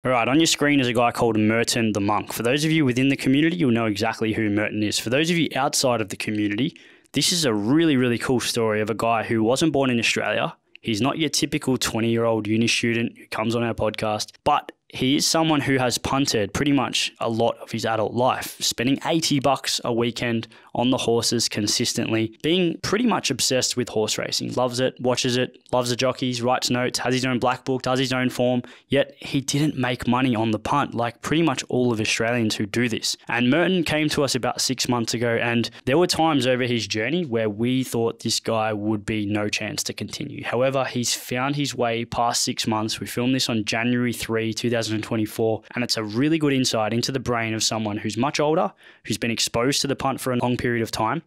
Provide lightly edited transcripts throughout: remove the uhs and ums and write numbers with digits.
All right, on your screen is a guy called Merton the monk. For those of you within the community, you'll know exactly who Merton is. For those of you outside of the community, this is a really, really cool story of a guy who wasn't born in Australia. He's not your typical 20-year-old uni student who comes on our podcast, but he is someone who has punted pretty much a lot of his adult life, spending $80 a weekend on the horses consistently, being pretty much obsessed with horse racing, loves it, watches it, loves the jockeys, writes notes, has his own black book, does his own form, yet he didn't make money on the punt like pretty much all of Australians who do this. And Merton came to us about 6 months ago, and there were times over his journey where we thought this guy would be no chance to continue. However, he's found his way past 6 months. We filmed this on January 3, 2024, and it's a really good insight into the brain of someone who's much older, who's been exposed to the punt for a long period of time.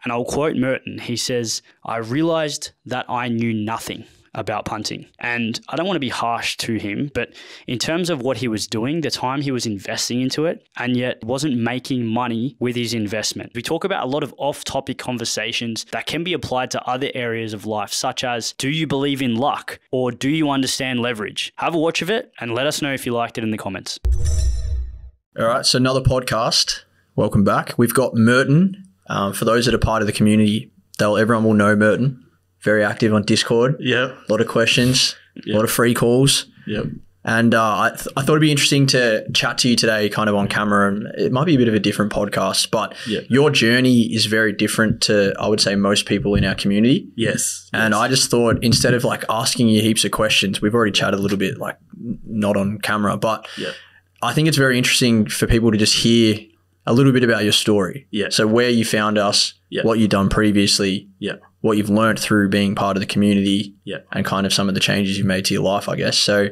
And I'll quote Merton. He says, "I realized that I knew nothing about punting." And I don't want to be harsh to him, but in terms of what he was doing, the time he was investing into it, and yet wasn't making money with his investment. We talk about a lot of off-topic conversations that can be applied to other areas of life, such as, do you believe in luck or do you understand leverage? Have a watch of it and let us know if you liked it in the comments. All right, so another podcast. Welcome back. We've got Merton. For those that are part of the community, everyone will know Merton. Very active on Discord. Yeah. A lot of questions, a lot of free calls. Yep. And I thought it'd be interesting to chat to you today kind of on camera, and it might be a bit of a different podcast, but your journey is very different to, I would say, most people in our community. Yes. And I just thought, instead of like asking you heaps of questions, we've already chatted a little bit, like not on camera, but I think it's very interesting for people to just hear a little bit about your story. Yeah. So where you found us, what you've done previously, what you've learned through being part of the community, and kind of some of the changes you've made to your life, I guess. So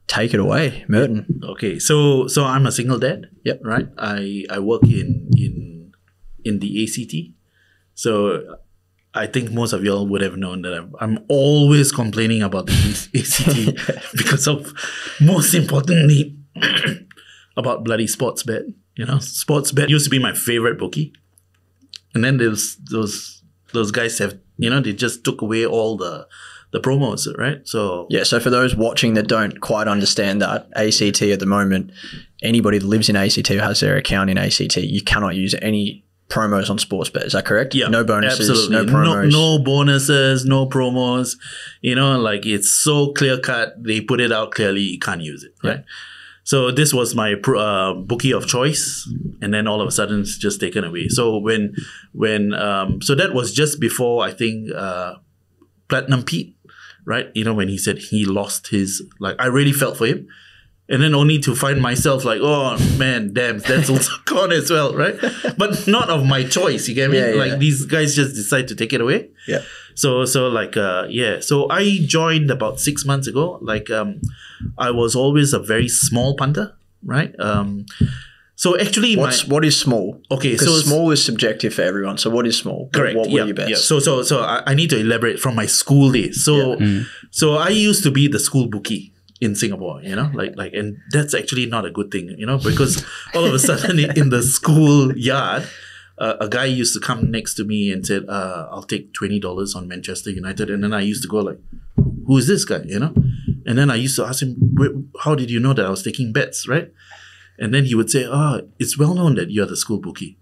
take it away, Merton. Okay. So I'm a single dad. Yep. Right. I work in the ACT. So I think most of y'all would have known that I'm always complaining about the ACT because of, most importantly, about bloody sports bet. You know, sports bet used to be my favorite bookie. And then there's those guys have, they just took away all the promos, right? So so for those watching that don't quite understand that, ACT at the moment, anybody that lives in ACT who has their account in ACT, you cannot use any promos on sports bet. Is that correct? Yeah. No bonuses, absolutely. no promos. No bonuses, no promos. Like it's so clear cut. They put it out clearly. You can't use it, right? So this was my bookie of choice, and then all of a sudden it's just taken away. So so that was just before, I think, Platinum Pete, right? When he said he lost his, I really felt for him. And then only to find myself like, oh man, damn, that's also gone as well, right? But not of my choice, you get me? These guys just decide to take it away. Yeah. So I joined about 6 months ago. I was always a very small punter, right? So actually, what is small? Okay, so small is subjective for everyone. So what is small? Correct. What were you best? Yeah. So I need to elaborate from my school days. So I used to be the school bookie in Singapore, and that's actually not a good thing, because all of a sudden in the school yard, a guy used to come next to me and said, I'll take $20 on Manchester United. And then I used to go like, who is this guy, And then I used to ask him, how did you know that I was taking bets, right? And then he would say, it's well known that you're the school bookie.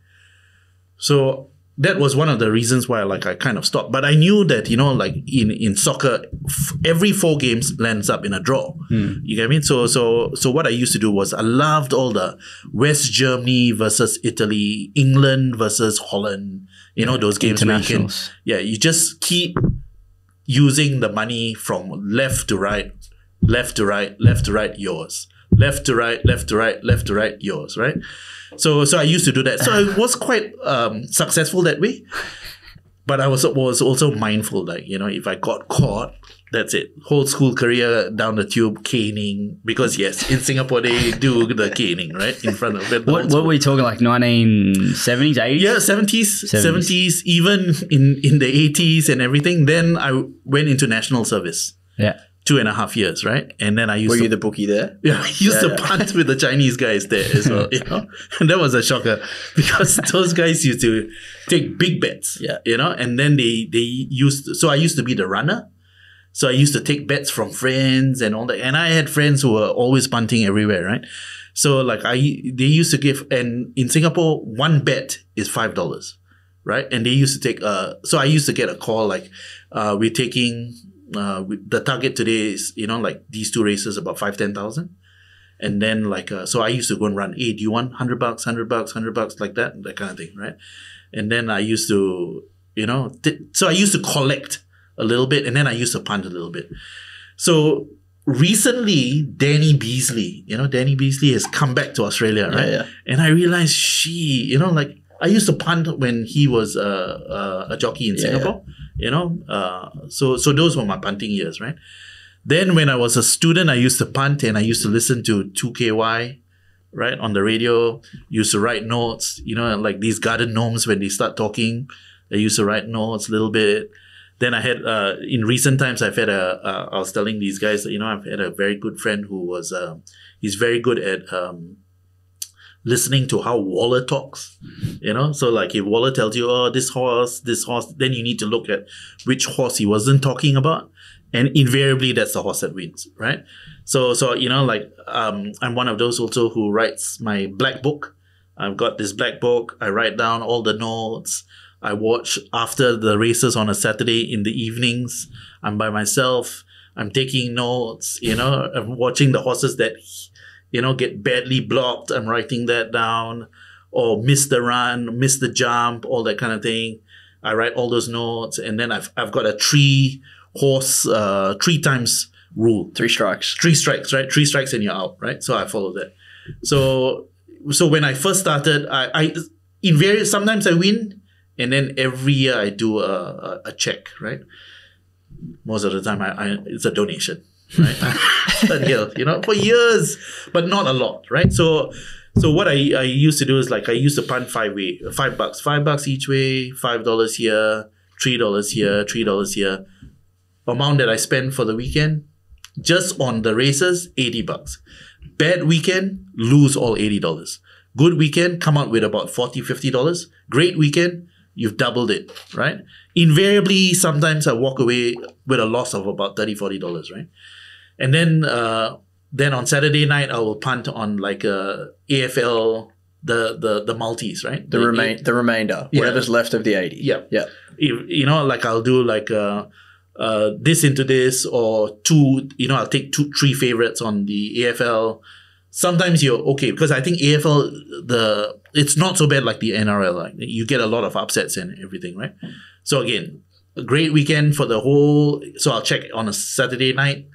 So that was one of the reasons why I kind of stopped. But I knew that, in soccer, every 4 games lands up in a draw. You get what I mean? So what I used to do was I loved all the West Germany versus Italy, England versus Holland, those games where you just keep using the money from left to right, left to right, left to right, yours. Left to right, left to right, left to right, yours, right? So I used to do that. So I was quite successful that way. But I was also mindful that, if I got caught, that's it. Whole school career down the tube, caning. Because yes, in Singapore, they do the caning, right? In front of it. What were we talking, like 1970s, 80s? Yeah, 70s, even in the 80s and everything. Then I went into national service. Yeah. 2.5 years, right? And then I used Were you the bookie there? Yeah, I used to punt with the Chinese guys there as well, And that was a shocker because those guys used to take big bets, and then they used to, so I used to be the runner So I used to take bets from friends and all that. And I had friends who were always punting everywhere, right? So like they used to give, and in Singapore, one bet is $5, right? And they used to take, so I used to get a call like, we're taking, the target today is, like these two races about 5,000-10,000. And then like, so I used to go and run, hey, do you want $100, $100, like that kind of thing, right? And then I used to, so I used to collect a little bit, and then I used to punt a little bit. So recently, Danny Beasley has come back to Australia, right? Yeah. And I realized like I used to punt when he was a jockey in Singapore, so those were my punting years, right? Then when I was a student, I used to punt and I used to listen to 2KY, right, on the radio. Used to write notes, like these garden gnomes when they start talking, I used to write notes a little bit. Then I had, in recent times, I was telling these guys that, I've had a very good friend who was, he's very good at listening to how Waller talks, So like if Waller tells you, oh, this horse, then you need to look at which horse he wasn't talking about. And invariably, that's the horse that wins, right? So like I'm one of those also who writes my black book. I've got this black book. I write down all the notes. I watch after the races on a Saturday in the evenings. I'm by myself. I'm taking notes, I'm watching the horses that, get badly blocked. I'm writing that down, or miss the run, miss the jump, all that kind of thing. I write all those notes. And then I've got a 3-horse, 3 times rule. 3 strikes. 3 strikes, right? 3 strikes and you're out, right? So I follow that. So when I first started, sometimes I win. And then every year I do a check, right? Most of the time it's a donation, right? For years, but not a lot, right? So what I used to do is like I used to punt $5 $5 each way, $5 here, $3 here, $3 here. Amount that I spend for the weekend, just on the races, $80. Bad weekend, lose all $80. Good weekend, come out with about $40, $50. Great weekend, you've doubled it, right? Invariably, sometimes I walk away with a loss of about $30, $40, right? And then on Saturday night, I will punt on like AFL, the multis, right? The remainder, whatever's left of the 80. Yeah. Yeah. Like I'll do like this into this, or 2, I'll take 3 favorites on the AFL. Sometimes you're okay, because I think AFL, it's not so bad like the NRL. Like you get a lot of upsets and everything, right? So again, a great weekend for the whole. So I'll check on a Saturday night,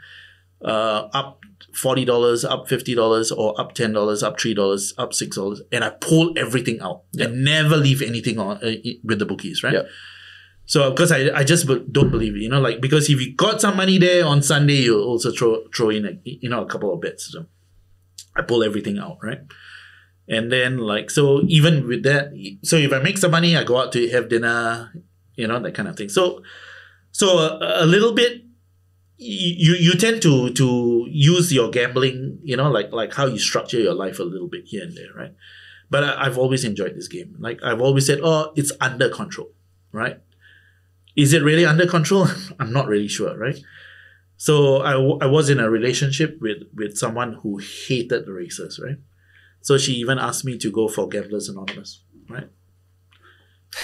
up $40, up $50, or up $10, up $3, up $6, and I pull everything out and never leave anything on with the bookies, right? Yep. So because I just don't believe it, like because if you got some money there on Sunday, you'll also throw in a couple of bets. So I pull everything out, right? And then like, so even with that, so if I make some money, I go out to have dinner, that kind of thing. So a little bit, you tend to use your gambling, like how you structure your life a little bit here and there, right? But I've always enjoyed this game. Like I've always said, oh, it's under control, right? Is it really under control? I'm not really sure, right? So I was in a relationship with someone who hated the races, right? So she even asked me to go for Gamblers Anonymous, right?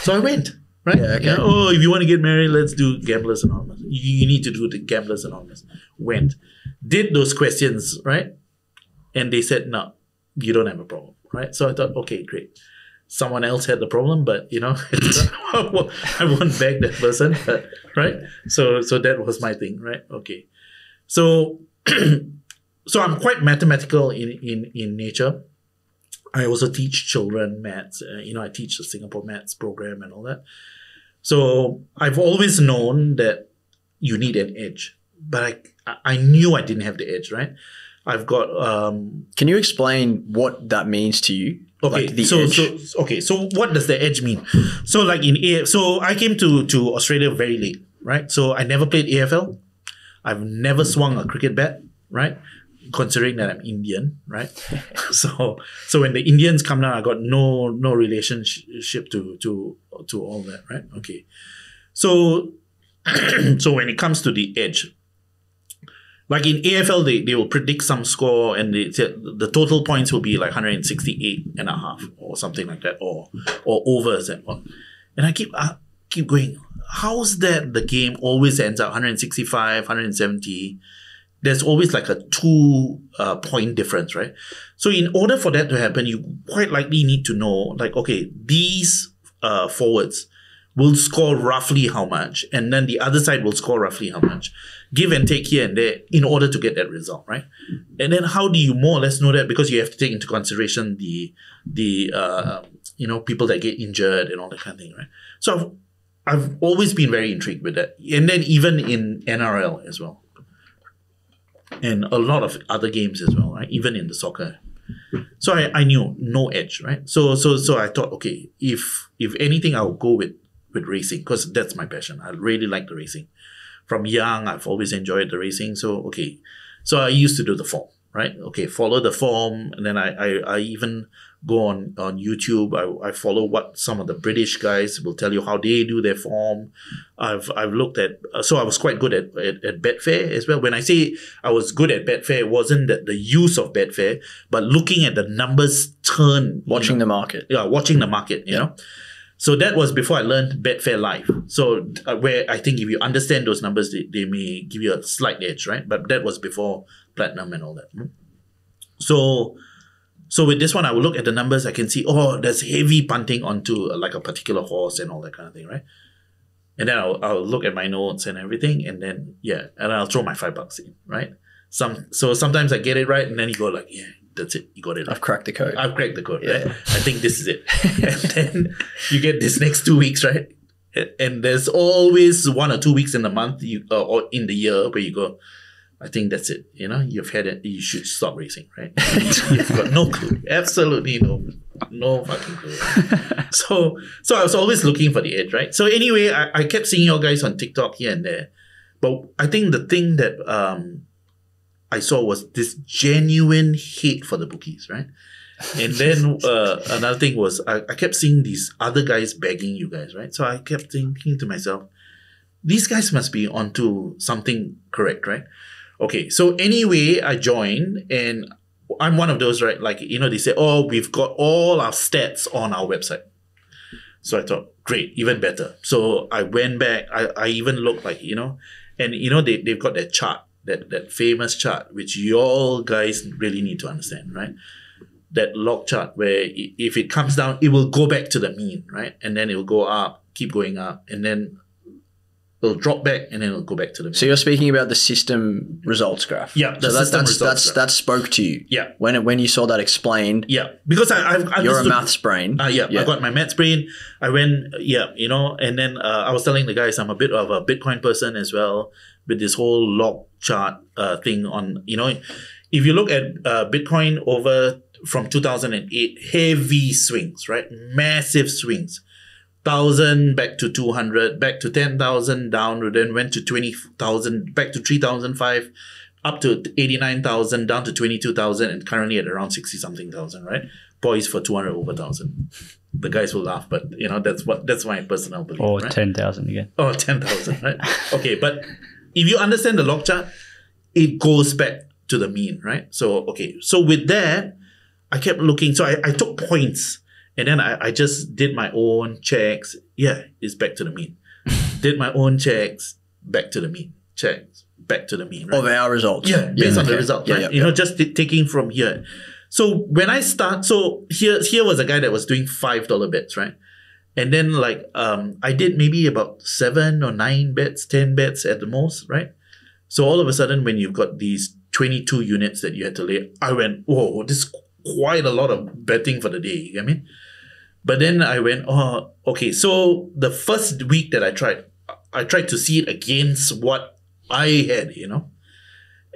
So I went, right? Yeah, okay. Oh, if you want to get married, let's do Gamblers Anonymous. You need to do the Gamblers Anonymous. Went. Did those questions, right? And they said, no, you don't have a problem, right? So I thought, okay, great. Someone else had the problem, but I won't beg that person, right? So that was my thing, right? Okay, so I'm quite mathematical in nature. I also teach children maths. I teach the Singapore maths program and all that. So I've always known that you need an edge, but I knew I didn't have the edge, right? I've got. Can you explain what that means to you? Okay, like so what does the edge mean? So like so I came to Australia very late, right? So I never played AFL. I've never swung a cricket bat, right? Considering that I'm Indian, right? so when the Indians come down, I got no relationship to all that, right? Okay, so so when it comes to the edge, Like in AFL, they will predict some score and they said the total points will be like 168.5 or something like that, or overs and all. And I keep going, how's that the game always ends up 165, 170? There's always like a 2 point difference, right? So in order for that to happen, you quite likely need to know, like, okay, these forwards will score roughly how much, and then the other side will score roughly how much. Give and take here and there in order to get that result, right? And then how do you more or less know that? Because you have to take into consideration the people that get injured and all that kind of thing, right? So I've always been very intrigued with that. And then even in NRL as well. And a lot of other games as well, right? Even in the soccer. So I knew no edge, right? So I thought, okay, if anything, I'll go with racing, because that's my passion. I really like the racing. From young, I've always enjoyed the racing. So, okay. So I used to do the form, right? Okay, follow the form. And then I even go on YouTube. I follow what some of the British guys will tell you how they do their form. I've looked at, so I was quite good at Betfair as well. When I say I was good at Betfair, it wasn't the use of Betfair, but looking at the numbers turn. Watching the market. Yeah, watching the market, you know. So that was before I learned Betfair Live. So where I think if you understand those numbers, they may give you a slight edge, right? But that was before Platinum and all that. So with this one, I will look at the numbers. I can see, there's heavy punting onto like a particular horse and all that kind of thing, right? And then I'll look at my notes and everything, and then and I'll throw my $5 in, right? So sometimes I get it right, and then you go like, yeah, that's it. You got it. I've cracked the code. I've cracked the code, right? I think this is it. And then you get this next 2 weeks, right? And there's always 1 or 2 weeks in the month or in the year where you go, I think that's it. You know, you've had it. You should stop racing, right? You've got no clue. Absolutely no fucking clue. Right? So I was always looking for the edge, right? So anyway, I kept seeing you guys on TikTok here and there. But I think the thing that I saw was this genuine hate for the bookies, right? And then another thing was I kept seeing these other guys begging you guys, right? So I kept thinking to myself, these guys must be onto something correct, right? Okay, so anyway, I joined, and I'm one of those, right? Like, they say, we've got all our stats on our website. So I thought, great, even better. So I went back, I even looked like, and they've got that chart, that famous chart, which you all guys really need to understand, right? That log chart where if it comes down, it will go back to the mean, right? And then it will go up, keep going up, and then it'll drop back, and then it'll go back to the mean. So you're speaking about the system results graph. Yeah, that spoke to you. Yeah, when you saw that explained. Yeah, because I've you're a maths brain. I got my maths brain. I went, and then I was telling the guys I'm a bit of a Bitcoin person as well, with this whole log chart thing on. If you look at Bitcoin from 2008, heavy swings, right? Massive swings. 1,000 back to 200, back to 10,000, down, then went to 20,000, back to 3,005, up to 89,000, down to 22,000, and currently at around 60-something thousand, right? Poised for 200 over 1,000. The guys will laugh, but that's my personal belief. Or right? 10,000 again. Oh, 10,000, right? Okay, but if you understand the log chart, it goes back to the mean, right? So, okay. So with that, I kept looking. So I took points, and then I just did my own checks. Yeah, it's back to the mean. Did my own checks, back to the mean. Checks, back to the mean. Right? Of our results. Yeah, based on the results, right? Just taking from here. So when I start, here was a guy that was doing $5 bets, right? And then I did maybe about 7 or 9 bets, 10 bets at the most, right? So all of a sudden, when you've got these 22 units that you had to lay, I went, whoa, this is quite a lot of betting for the day. You get me? But then I went, okay. So the first week that I tried to see it against what I had,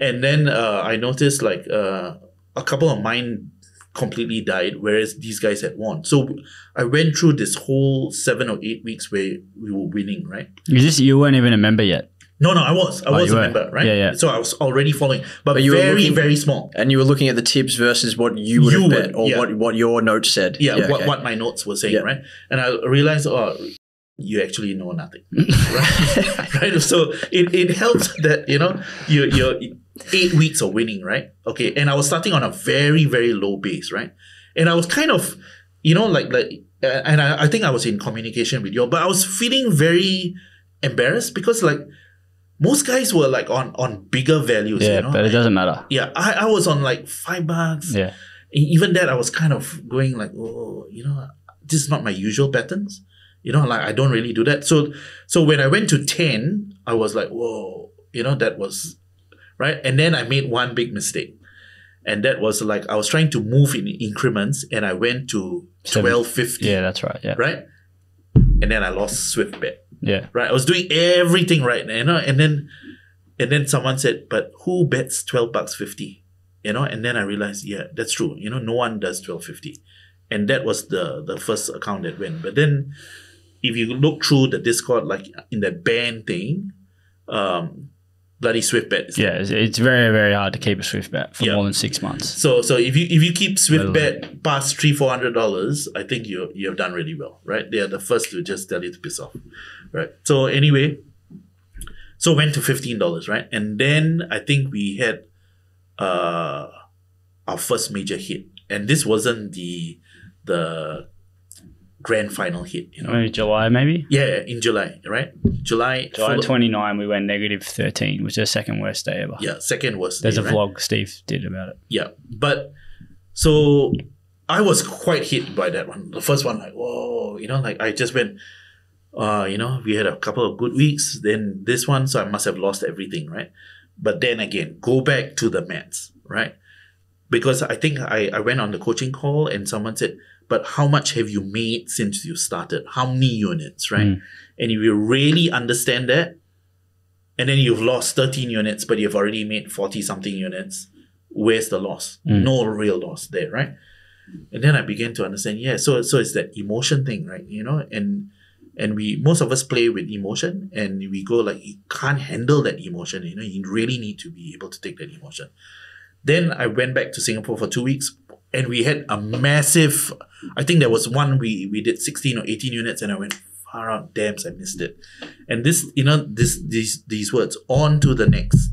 and then I noticed a couple of mine completely died, whereas these guys had won. So I went through this whole 7 or 8 weeks where we were winning, right? You weren't even a member yet? No, I was a member, right? Yeah. So I was already following, but you were looking, very small. And you were looking at the tips versus what you would have bet, or what your notes said. Yeah, what my notes were saying, right? And I realized, you actually know nothing, right? Right. So it helps that 8 weeks of winning, right? Okay, and I was starting on a very, very low base, right? And I was kind of, and I think I was in communication with you, but I was feeling very embarrassed because most guys were on bigger values. Yeah, but it doesn't matter. Yeah, I was on $5. Yeah. Even that, I was kind of going this is not my usual patterns. I don't really do that. So when I went to 10, I was like, whoa, that was right. And then I made one big mistake. And that was I was trying to move in increments and I went to 12.50. Yeah, that's right. Yeah. Right? And then I lost Swift bet. Yeah. Right? I was doing everything right, and then someone said, but who bets $12.50? And then I realized, yeah, that's true. No one does $12.50. And that was the first account that went. But then if you look through the Discord, in that band thing, bloody Swift bet. Yeah, it's very, very hard to keep a Swift bet for more than 6 months. So if you keep Swift bet past $300-400, I think you have done really well, right? They are the first to just tell you to piss off, right? So anyway, went to $15, right? And then I think we had our first major hit, and this wasn't the grand final hit, July maybe? Yeah, in July, right? July 29, we went negative 13, which is the second worst day ever. Yeah, second worst There's day, a vlog Steve did about it. Yeah, but so I was quite hit by that one. The first one, whoa, I just went, we had a couple of good weeks, then this one, so I must have lost everything, right? But then again, go back to the maths, right? Because I think I went on the coaching call and someone said, but how much have you made since you started? How many units, right? And if you really understand that, and then you've lost 13 units, but you've already made 40-something units, where's the loss? No real loss there, right? And then I began to understand, so it's that emotion thing, right? And most of us play with emotion and we go you can't handle that emotion, you really need to be able to take that emotion. Then I went back to Singapore for 2 weeks and we had a massive, I think there was one, we did 16 or 18 units and I went, far out, damn, I missed it. And these words, on to the next.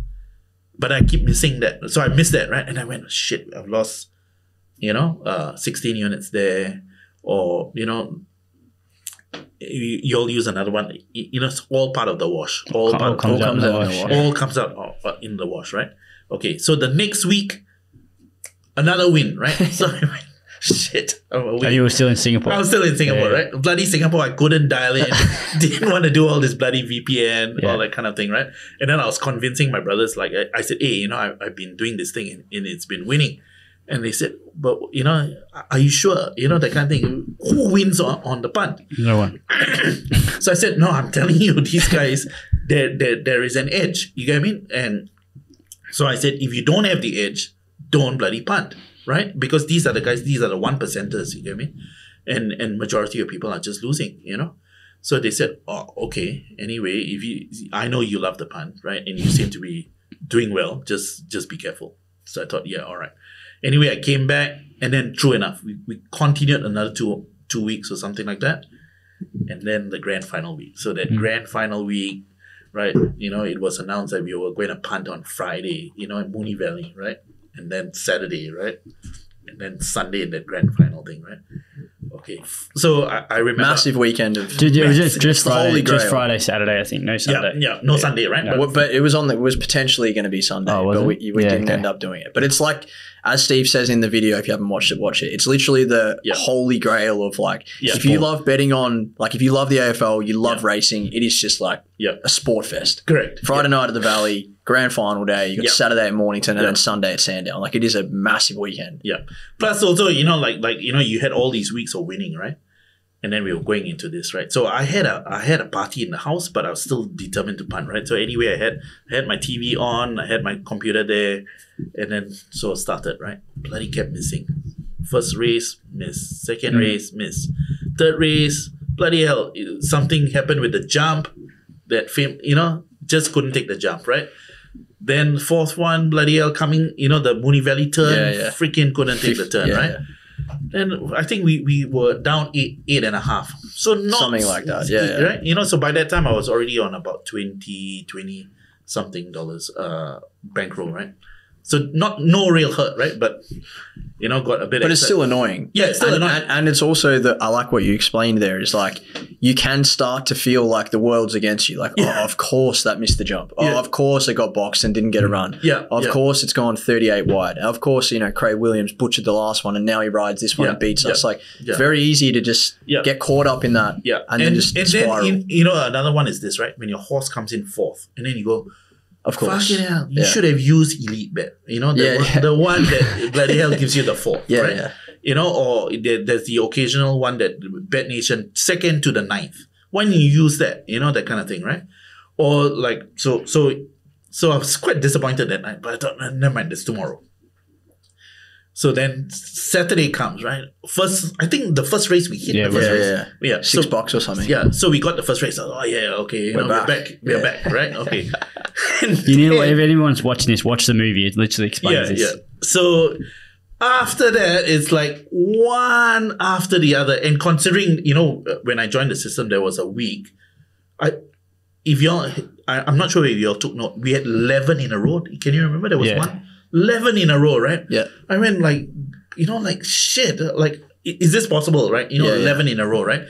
But I keep missing that. So I missed that, right? And I went, shit, I've lost, 16 units there. Or, you'll use another one. It's all part of the wash. All comes out in the wash, right? Okay, so the next week, another win, right? So I went, shit. You were still in Singapore? I was still in Singapore, right? Bloody Singapore, I couldn't dial in. Didn't want to do all this bloody VPN, all that kind of thing, right? And then I was convincing my brothers, I said, hey, I've been doing this thing and it's been winning. And they said, but, are you sure? That kind of thing. Who wins on the punt? No one. So I said, no, I'm telling you, these guys, there is an edge. You get what I mean? And so I said, if you don't have the edge, don't bloody punt, right? Because these are the guys, these are the 1%ers, you get me? And majority of people are just losing, So they said, oh, okay. Anyway, I know you love the punt, right? And you seem to be doing well. Just be careful. So I thought, yeah, all right. Anyway, I came back and then true enough, we continued another two weeks or something like that. And then the grand final week. So that grand final week, right, it was announced that we were going to punt on Friday, in Moonee Valley, right? And then Saturday, right? And then Sunday in that grand final thing, right? Okay. So I remember. Massive weekend of. Dude, it was just Friday, Saturday, I think. No Sunday. Yeah, no Sunday, right? No. But it was potentially going to be Sunday, but we didn't end up doing it. But it's as Steve says in the video, if you haven't watched it, watch it. It's literally the holy grail of if you love betting on, if you love the AFL, you love racing, it is just a sport fest. Correct. Friday night at the Valley, grand final day, you got Saturday at Mornington and then Sunday at Sandown. It is a massive weekend. Yeah. Plus also, you had all these weeks of winning, right? And then we were going into this, right? So I had a party in the house, but I was still determined to punt, right? So anyway, I had my TV on, I had my computer there, and then so it started, right? Bloody kept missing. First race, miss. Second race, miss. Third race, bloody hell, something happened with the jump that just couldn't take the jump, right? Then fourth one, bloody hell, coming, the Moonee Valley turn, freaking couldn't take the turn, right? Then I think we were down 8.5. So not something like that, right? So by that time I was already on about $20 something bankroll, right? So no real hurt, right? But got a bit. But it's still annoying. Yeah, it's still annoying. And it's also I like what you explained there. Is like you can start to feel like the world's against you. Like, oh, of course that missed the jump. Oh, of course it got boxed and didn't get a run. Yeah. Of course it's gone 38 wide. Of course, Craig Williams butchered the last one and now he rides this one and beats us. Like, it's very easy to just get caught up in that. Yeah. And then just spiral. Then, another one is this, right? When your horse comes in fourth and then you go, of course. Fucking hell. You should have used Elite Bet. The one that bloody hell gives you the fourth. Right? Yeah. Or there's the occasional one that Bet Nation second to the ninth. Why didn't you use that? That kind of thing, right? Or like so I was quite disappointed that night, but I thought, never mind, it's tomorrow. So then Saturday comes, right? I think the first race we hit the first race. Yeah. $6 or something. Yeah. So we got the first race. Oh yeah, okay. We're back. We're back, right? Okay. If anyone's watching this, watch the movie. It literally explains this. Yeah. So after that, it's like one after the other. And considering, when I joined the system, there was a week. I'm not sure if y'all took note. We had 11 in a row. Can you remember? There was one. 11 in a row, right? Yeah. I mean, shit. Like, is this possible, right? 11 in a row, right?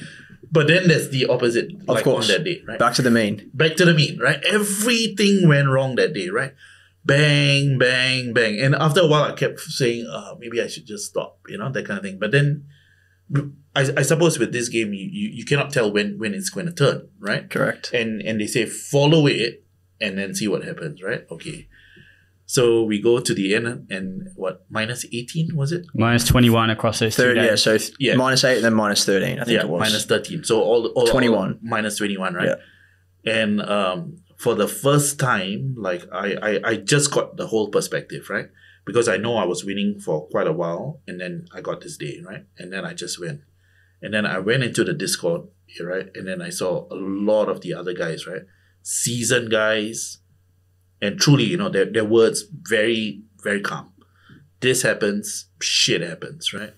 But then there's the opposite, of course. On that day, right? Back to the mean, right? Everything went wrong that day, right? Bang, bang, bang. And after a while, I kept saying, maybe I should just stop, that kind of thing. But then I suppose with this game, you cannot tell when it's going to turn, right? Correct. And they say, follow it and then see what happens, right? Okay. So we go to the end and what, minus 18 was it? Minus 21 across those 2 days. Yeah, so minus 8 and then minus 13, I think it was. Minus 13. So all 21. Minus 21, right? Yeah. And for the first time, like I just got the whole perspective, right? Because I know I was winning for quite a while and then I got this day, right? And then I just went. And then I went into the Discord, right? And then I saw a lot of the other guys, right? Seasoned guys. And truly, their words very, very calm. This happens, shit happens, right?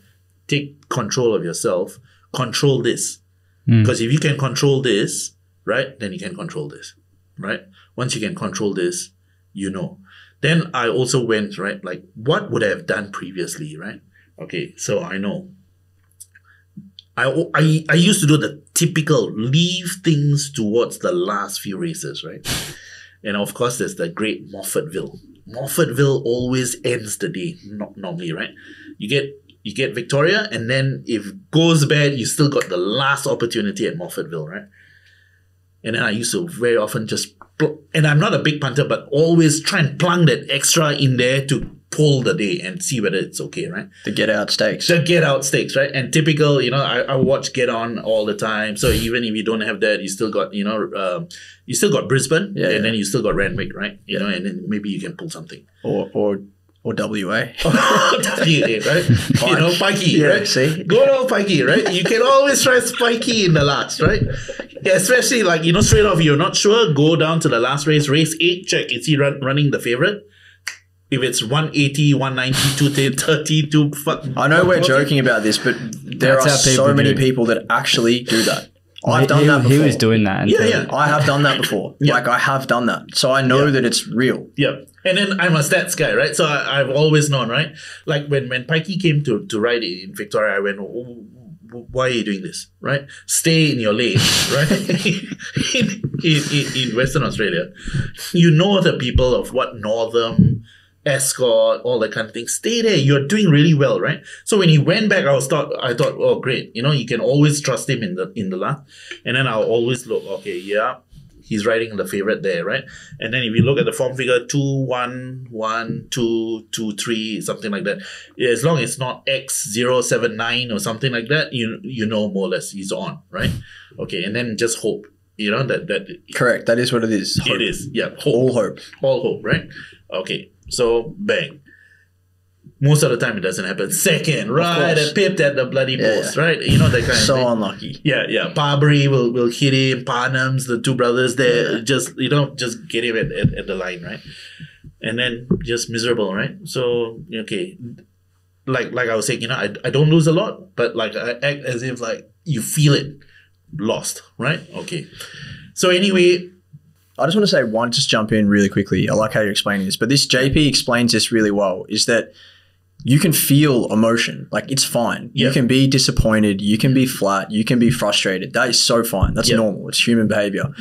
Take control of yourself. Control this. Because if you can control this, right, then you can control this, right? Once you can control this, Then I also went, right, like what would I have done previously, right? Okay, so I know. I used to do the typical leave things towards the last few races, right? And of course, there's the great Morfettville. Morfettville always ends the day, normally, right? You get Victoria, and then if it goes bad, you still got the last opportunity at Morfettville, right? And then I used to very often and I'm not a big punter, but always try and plunk that extra in there to pull the day and see whether it's okay, right? The get out stakes. Right? And typical, I watch Get On all the time. So even if you don't have that, you still got, you still got Brisbane, and then you still got Randwick, right? And then maybe you can pull something. Or WA. WA, right? Pikey, right? See? Good old Pikey, right? You can always try Pikey in the last, right? Yeah, especially straight off, you're not sure, go down to the last race 8, check, is he running the favorite? If it's 180, 190, 230, I know we're joking about this, but there are so many people that actually do that. I've done that before. He was doing that. I have done that before. Like, I have done that. So I know that it's real. Yeah. And then I'm a stats guy, right? So I've always known, right? Like, when Pikey came to ride in Victoria, I went, why are you doing this, right? Stay in your lane, right? in Western Australia, the people of what Northern, Escort, all that kind of thing. Stay there. You're doing really well, right? So when he went back, I thought, oh great, you can always trust him in the last. And then I'll always look, okay, yeah, he's riding the favorite there, right? And then if you look at the form figure, 2, 1, 1, 2, 2, 3, something like that. As long as it's not X079 or something like that, you know more or less he's on, right? Okay, and then just hope. That correct. That is what it is. Hope. It is, yeah. Hope. All hope, right? Okay. So, bang. Most of the time, it doesn't happen. Second, right? And pipped at the bloody post, right? That kind of thing. So unlucky. Yeah. Parbury will hit him. Parnham's, the two brothers there, just get him at the line, right? And then just miserable, right? So, okay. Like I was saying, I don't lose a lot, but like I act as if like you feel it lost, right? Okay. So anyway, I just want to say just jump in really quickly. I like how you're explaining this, but this JP explains this really well, is that you can feel emotion. Like, it's fine. You can be disappointed. You can be flat. You can be frustrated. That is so fine. That's normal. It's human behavior.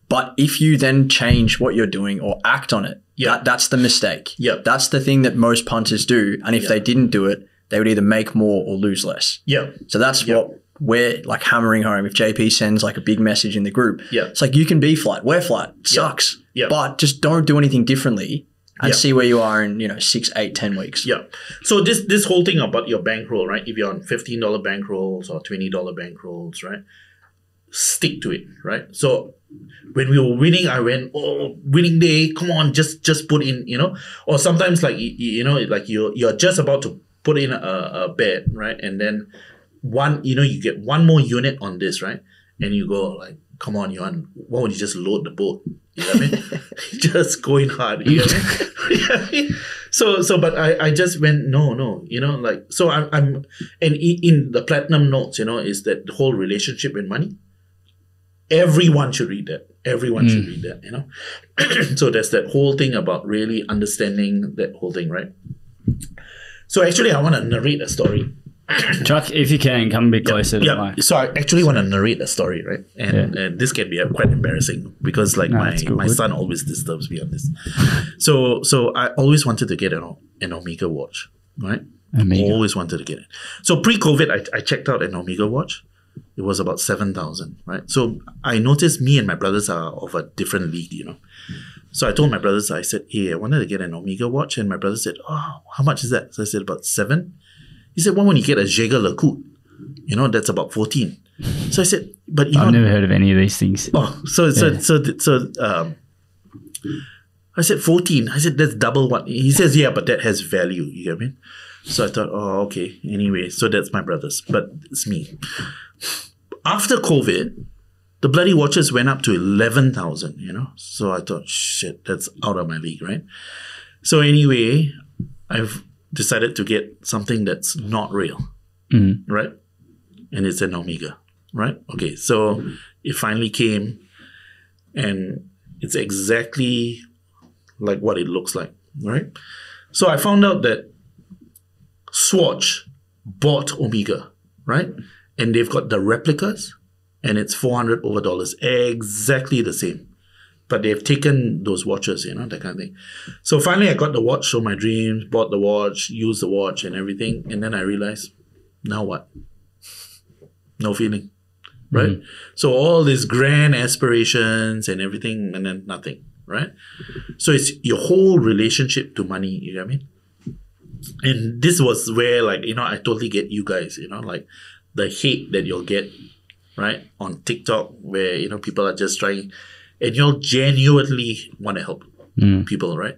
But if you then change what you're doing or act on it, that's the mistake. That's the thing that most punters do. And if they didn't do it, they would either make more or lose less. So that's what we're like hammering home. If JP sends like a big message in the group, it's like, you can be flat. We're flat. It sucks. But just don't do anything differently and see where you are in, 6, 8, 10 weeks. So this whole thing about your bankroll, right? If you're on $15 bankrolls or $20 bankrolls, right? Stick to it, right? So when we were winning, I went, oh, winning day, come on, just put in, or sometimes like, like you're just about to put in a bet, right? And then you get one more unit on this, right? And you go like, come on, Johan, why don't you just load the boat? You know what I mean? Just going hard. You know what I mean? So, but I just went, no, like, so I'm, and in the platinum notes, is that the whole relationship and money. Everyone should read that. Everyone should read that, So there's that whole thing about really understanding that whole thing, right? So actually, I want to narrate a story. Chuck, if you can, come a bit closer to the mic. So I actually want to narrate a story, right? And this can be quite embarrassing because like my son always disturbs me on this. So I always wanted to get an Omega watch, right? Always wanted to get it. So pre-COVID, I checked out an Omega watch. It was about 7,000, right? So I noticed me and my brothers are of a different league, So I told my brothers, I said, hey, I wanted to get an Omega watch. And my brother said, oh, how much is that? So I said, about 7. He said, well, when you get a Jaeger LeCoultre, that's about 14. So I said, but I've never heard of any of these things. Oh, so I said 14. I said, that's double what? He says, yeah, but that has value. You get me? So I thought, oh, okay. Anyway, so that's my brothers, but it's me. After COVID, the bloody watches went up to 11,000, So I thought, shit, that's out of my league, right? So anyway, I've decided to get something that's not real, right? And it's an Omega, right? Okay, so it finally came and it's exactly like what it looks like, right? So I found out that Swatch bought Omega, right? And they've got the replicas and it's $400 over, exactly the same. But they've taken those watches, that kind of thing. So finally I got the watch, sold my dreams, bought the watch, used the watch and everything. And then I realized, now what? No feeling, right? So all these grand aspirations and everything and then nothing, right? So it's your whole relationship to money, you know what I mean? And this was where like, I totally get you guys, like the hate that you'll get, right? On TikTok where, people are just trying and you'll genuinely want to help people, right?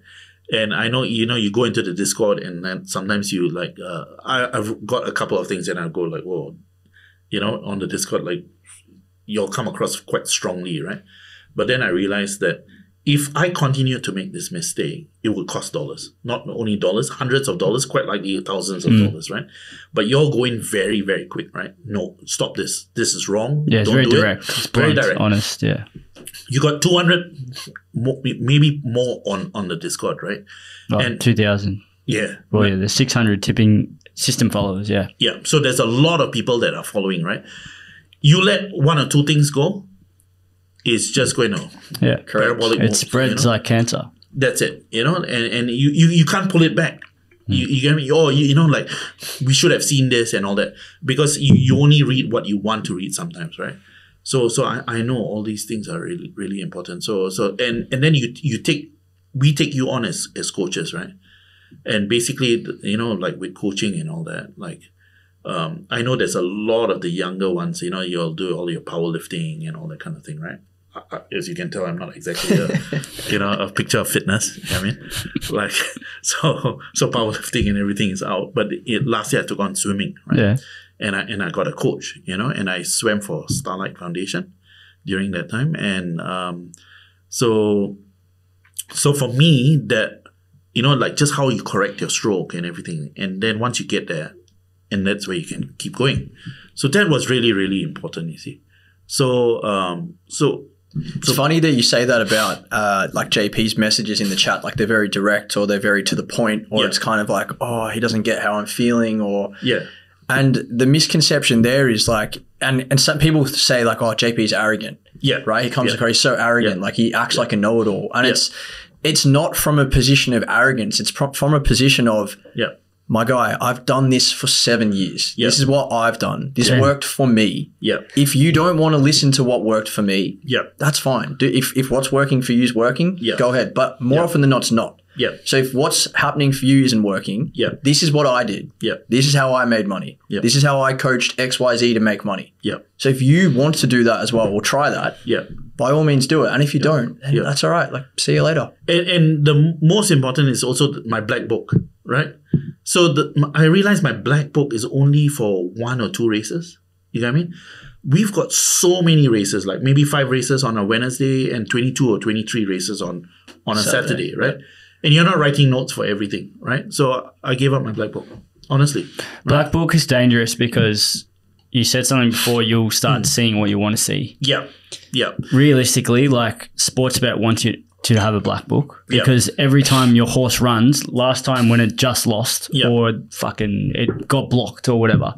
And I know, you go into the Discord and then sometimes you like, I've got a couple of things and I'll go like, whoa, on the Discord, like you'll come across quite strongly, right? But then I realized that if I continue to make this mistake, it will cost dollars. Not only dollars, hundreds of dollars, quite likely thousands of dollars, right? But you're going very, very quick, right? No, stop this. This is wrong. Yeah, it's very direct. It's very direct. Honest, yeah. You got 200, maybe more on the Discord, right? Oh, and 2,000. Yeah. Well, yeah, there's 600 tipping system followers, yeah. Yeah, so there's a lot of people that are following, right? You let one or two things go, it's just going to parabolic. It spreads like cancer. That's it, and you can't pull it back. You get me? Oh, like we should have seen this and all that because you only read what you want to read sometimes, right? So I know all these things are really, really important. So and then we take you on as coaches, right? And basically, like with coaching and all that, like I know there's a lot of the younger ones, you'll do all your powerlifting and all that kind of thing, right? As you can tell, I'm not exactly a picture of fitness. I mean, like so powerlifting and everything is out. But last year I took on swimming, right? Yeah. And I got a coach, and I swam for Starlight Foundation during that time. And so for me, that like just how you correct your stroke and everything, and then once you get there, and that's where you can keep going. So that was really, really important. You see, so It's funny that you say that about like JP's messages in the chat, like they're very direct or they're very to the point, or it's kind of like, oh, he doesn't get how I'm feeling, or and the misconception there is like, and some people say like, oh, JP's arrogant. Yeah. Right? He comes across, he's so arrogant, like he acts like a know-it-all. And it's not from a position of arrogance. It's from a position of, my guy, I've done this for 7 years. This is what I've done. This worked for me. If you don't want to listen to what worked for me, that's fine. If what's working for you is working, go ahead. But more often than not, it's not. So if what's happening for you isn't working, this is what I did. This is how I made money. This is how I coached XYZ to make money. So if you want to do that as well, or try that, by all means do it. And if you don't, then that's all right. Like, see you later. And the most important is also my black book, right? So I realized my black book is only for 1 or 2 races. You know what I mean? We've got so many races, like maybe 5 races on a Wednesday and 22 or 23 races on a Saturday, right? And you're not writing notes for everything, right? So I gave up my black book, honestly. Black book is dangerous because you said something before, you'll start seeing what you want to see. Realistically, like Sportsbet wants you to have a black book because every time your horse runs, last time when it just lost or fucking it got blocked or whatever,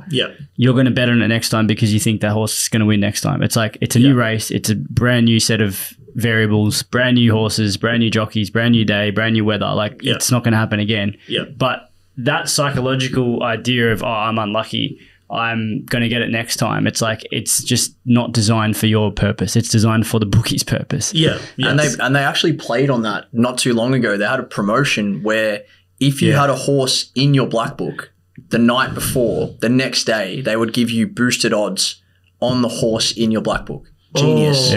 you're going to bet on it next time because you think that horse is going to win next time. It's like, it's a new race. It's a brand new set of variables, brand new horses, brand new jockeys, brand new day, brand new weather. Like it's not going to happen again. But that psychological idea of, oh, I'm unlucky, I'm going to get it next time. It's like, it's just not designed for your purpose. It's designed for the bookie's purpose. And they actually played on that not too long ago. They had a promotion where if you had a horse in your black book the night before, the next day, they would give you boosted odds on the horse in your black book. Genius.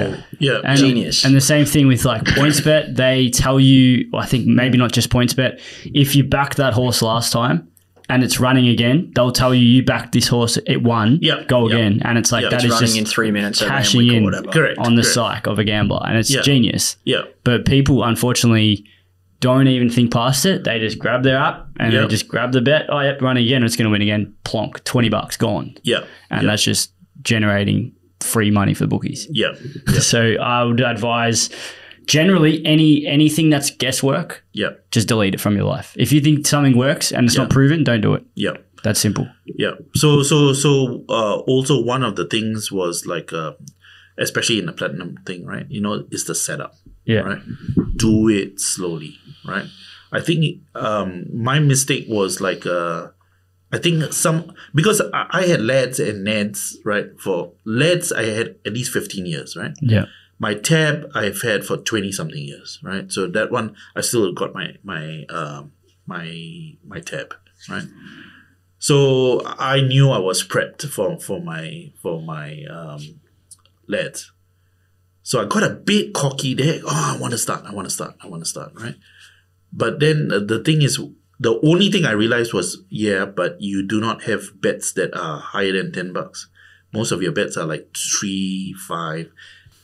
Genius. And the same thing with like PointsBet. They tell you, I think maybe not just PointsBet, if you backed that horse last time and it's running again, they'll tell you backed this horse, it won, go again. And it's like, that is just in 3 minutes cashing in on the psyche of a gambler. And it's genius. But people, unfortunately, don't even think past it. They just grab their app and they just grab the bet. Oh, run again. It's going to win again. Plonk. $20 gone. And that's just generating free money for the bookies. So I would advise generally anything that's guesswork, just delete it from your life. If you think something works and it's not proven, don't do it. That's simple. So also one of the things was like especially in the platinum thing, right? You know, is the setup. Right? Do it slowly, right? I think my mistake was like I think because I had lads and nads, right? For lads, I had at least 15 years, right? My tab I've had for 20 something years, right? So that one I still got my tab, right? So I knew I was prepped for my lads. So I got a bit cocky there. Oh, I want to start, right? But then the thing is, the only thing I realized was, but you do not have bets that are higher than $10. Most of your bets are like 3, 5.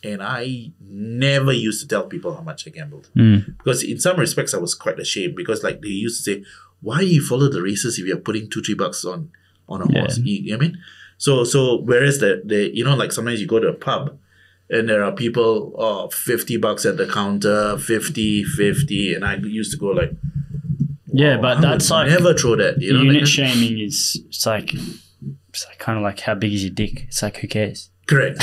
And I never used to tell people how much I gambled. Because in some respects, I was quite ashamed because like they used to say, why do you follow the races if you're putting $2-3 on a horse? You know what I mean? So whereas the you know, like sometimes you go to a pub and there are people, $50 at the counter, 50, and I used to go like, but that's like never throw that. You know, unit like, shaming is it's like kind of like how big is your dick? It's like, who cares? Correct.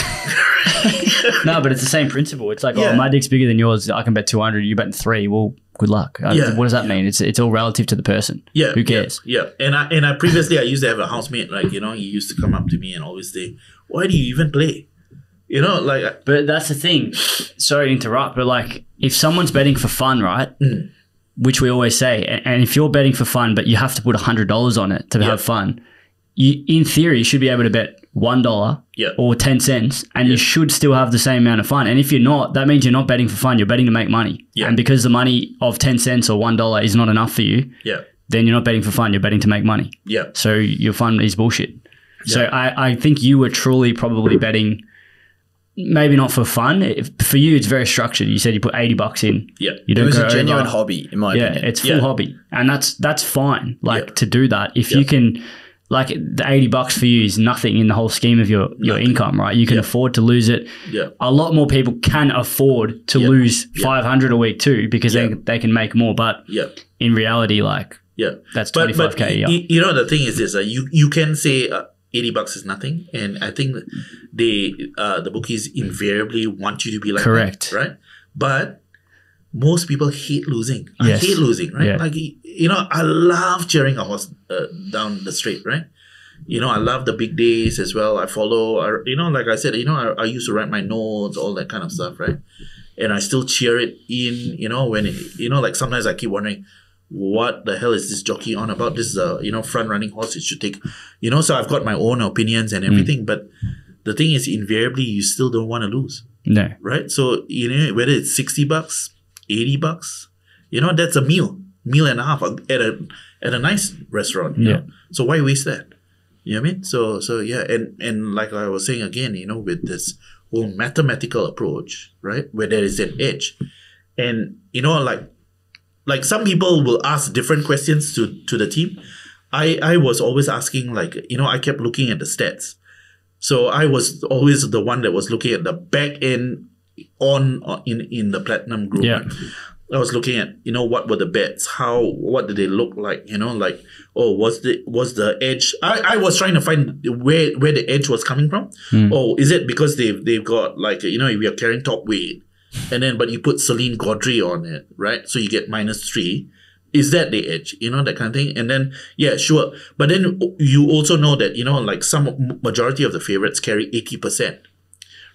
No, but it's the same principle. It's like, oh, my dick's bigger than yours. I can bet 200. You bet 3. Well, good luck. What does that mean? It's all relative to the person. Who cares? And I previously I used to have a housemate. Like, you know, he used to come up to me and always say, "Why do you even play?" You know, like. But that's the thing. Sorry to interrupt, but like, if someone's betting for fun, right? Which we always say, and if you're betting for fun, but you have to put $100 on it to have fun, you, in theory, you should be able to bet $1 or 10 cents, and you should still have the same amount of fun. And if you're not, that means you're not betting for fun. You're betting to make money. And because the money of 10 cents or $1 is not enough for you, then you're not betting for fun. You're betting to make money. So your fun is bullshit. So I think you were truly probably betting. Maybe not for fun. For you, it's very structured. You said you put $80 in. It was a genuine hobby, in my opinion. It's full hobby, and that's fine. Like to do that, if you can, like the $80 for you is nothing in the whole scheme of your income, right? You can afford to lose it. Yeah. A lot more people can afford to lose 500 a week too, because they can make more. But in reality, like that's 25K a year. You know, the thing is this, you can say $80 is nothing. And I think the bookies invariably want you to be like correct, that, right? But most people hate losing. I hate losing, right? Yeah. Like, you know, I love cheering a horse down the straight, right? You know, I love the big days as well. I follow, you know, like I said, you know, I used to write my notes, all that kind of stuff, right? And I still cheer it in, you know, when, you know, like sometimes I keep wondering, what the hell is this jockey on about? This is you know, front running horse. It should take, you know, so I've got my own opinions and everything. But the thing is, invariably, you still don't want to lose. No. Right? So, you know, whether it's $60, $80, you know, that's a meal and a half at a nice restaurant. You know? So why waste that? You know what I mean? So yeah, and like I was saying again, you know, with this whole mathematical approach, right, where there is an edge, and you know, like some people will ask different questions to the team. I was always asking, like, you know, I kept looking at the stats. So I was always the one that was looking at the back end in the platinum group. Yeah. I was looking at, you know, what were the bets? What did they look like? You know, like, oh, was the edge? I was trying to find where the edge was coming from. Oh, is it because they've got, like, you know, if you're carrying top weight, and then but you put Celine Gaudry on it, right? So you get -3. Is that the edge? You know, that kind of thing. And then, yeah, sure. But then you also know that, you know, like some majority of the favorites carry 80%.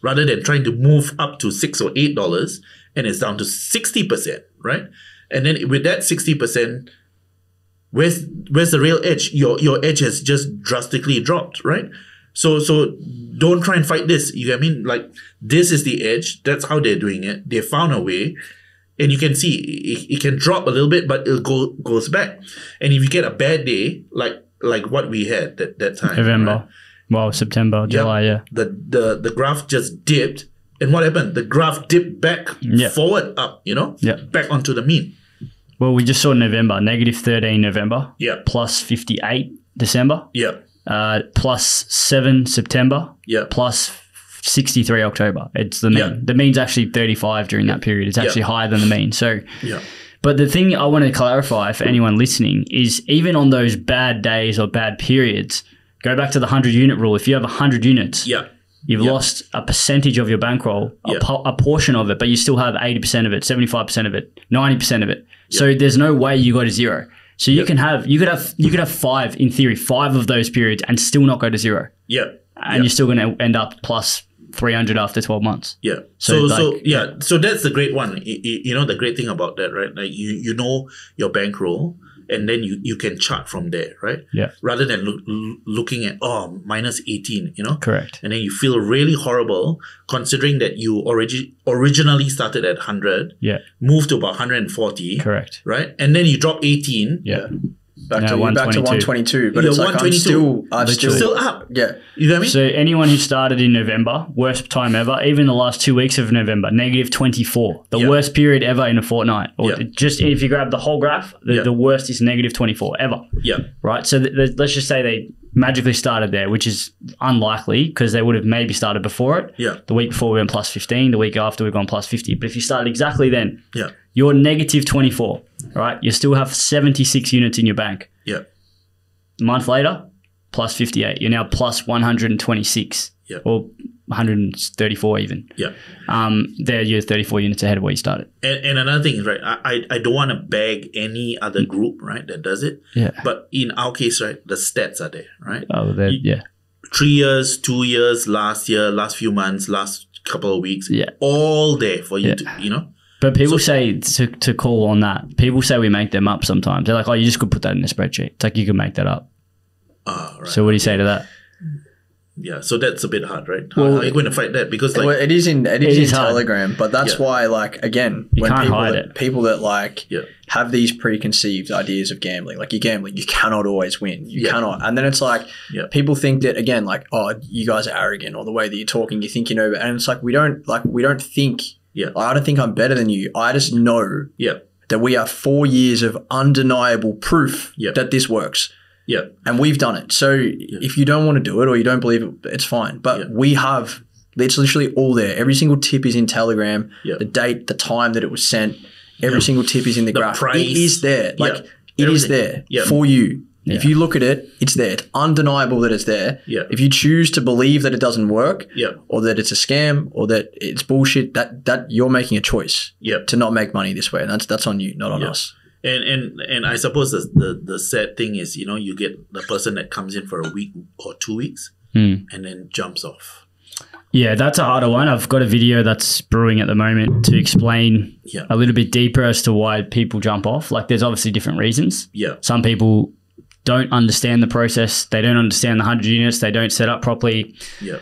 Rather than trying to move up to $6 or $8 and it's down to 60%, right? And then with that 60%, where's the real edge? Your edge has just drastically dropped, right? So don't try and fight this. You know what I mean? Like, this is the edge. That's how they're doing it. They found a way. And you can see it can drop a little bit, but it goes back. And if you get a bad day, like what we had that time, November, right? Well, September, July, the graph just dipped, and what happened? The graph dipped back forward up, you know, back onto the mean. Well, we just saw November, -13 November, plus 58 December, plus 7 September, plus 63 October. It's the mean. The mean's actually 35 during that period. It's actually higher than the mean. So, but the thing I want to clarify for anyone listening is, even on those bad days or bad periods, go back to the 100 unit rule. If you have 100 units, you've lost a percentage of your bankroll, a portion of it, but you still have 80% of it, 75% of it, 90% of it. So there's no way you go to zero. So you could have 5, in theory, 5 of those periods and still not go to zero. And you're still going to end up plus 300 after 12 months. So that's the great one. You know, the great thing about that, right? Like you know your bankroll, and then you can chart from there, right? Rather than looking at -18, you know? Correct. And then you feel really horrible considering that you originally started at 100, moved to about 140, correct, right? And then you drop 18, back to 122, but it's like I'm still up. You know what I mean? So anyone who started in November, worst time ever, even the last 2 weeks of November, -24, the worst period ever in a fortnight. Or just if you grab the whole graph, the worst is -24 ever. Right. So let's just say they magically started there, which is unlikely because they would have maybe started before it. The week before we went plus 15, the week after we've gone plus 50. But if you started exactly then, you're -24. Right, you still have 76 units in your bank. A month later, plus 58. You're now plus 126 or 134 even. There you're 34 units ahead of where you started. And another thing is, right, I don't want to bag any other group, right, that does it. But in our case, right, the stats are there, right? 3 years, 2 years, last year, last few months, last couple of weeks, all there for you to, you know. But people say, to call on that, people say we make them up sometimes. They're like, oh, you just could put that in a spreadsheet. It's like you can make that up. Right. So what do you say to that? Yeah, so that's a bit hard, right? How are you going to fight that? Because like, it is in Telegram, but that's why, like, again, you can't hide it. People that like have these preconceived ideas of gambling, like you're gambling, you cannot always win. You cannot. And then it's like people think that, again, like, oh, you guys are arrogant, or the way that you're talking, you think you know, and it's like we don't think. I don't think I'm better than you. I just know that we are 4 years of undeniable proof that this works. Yeah. And we've done it. So if you don't want to do it or you don't believe it, it's fine. But we have, it's literally all there. Every single tip is in Telegram. The date, the time that it was sent, every single tip is in the graph. Price. It is there. Like it is there for you. Yeah. If you look at it, it's there. It's undeniable that it's there. Yeah. If you choose to believe that it doesn't work or that it's a scam or that it's bullshit, that you're making a choice to not make money this way. And that's on you, not on us. And I suppose the sad thing is, you know, you get the person that comes in for a week or 2 weeks and then jumps off. Yeah, that's a harder one. I've got a video that's brewing at the moment to explain a little bit deeper as to why people jump off. Like there's obviously different reasons. Yeah. Some people don't understand the process. They don't understand the 100 units. They don't set up properly. Yeah.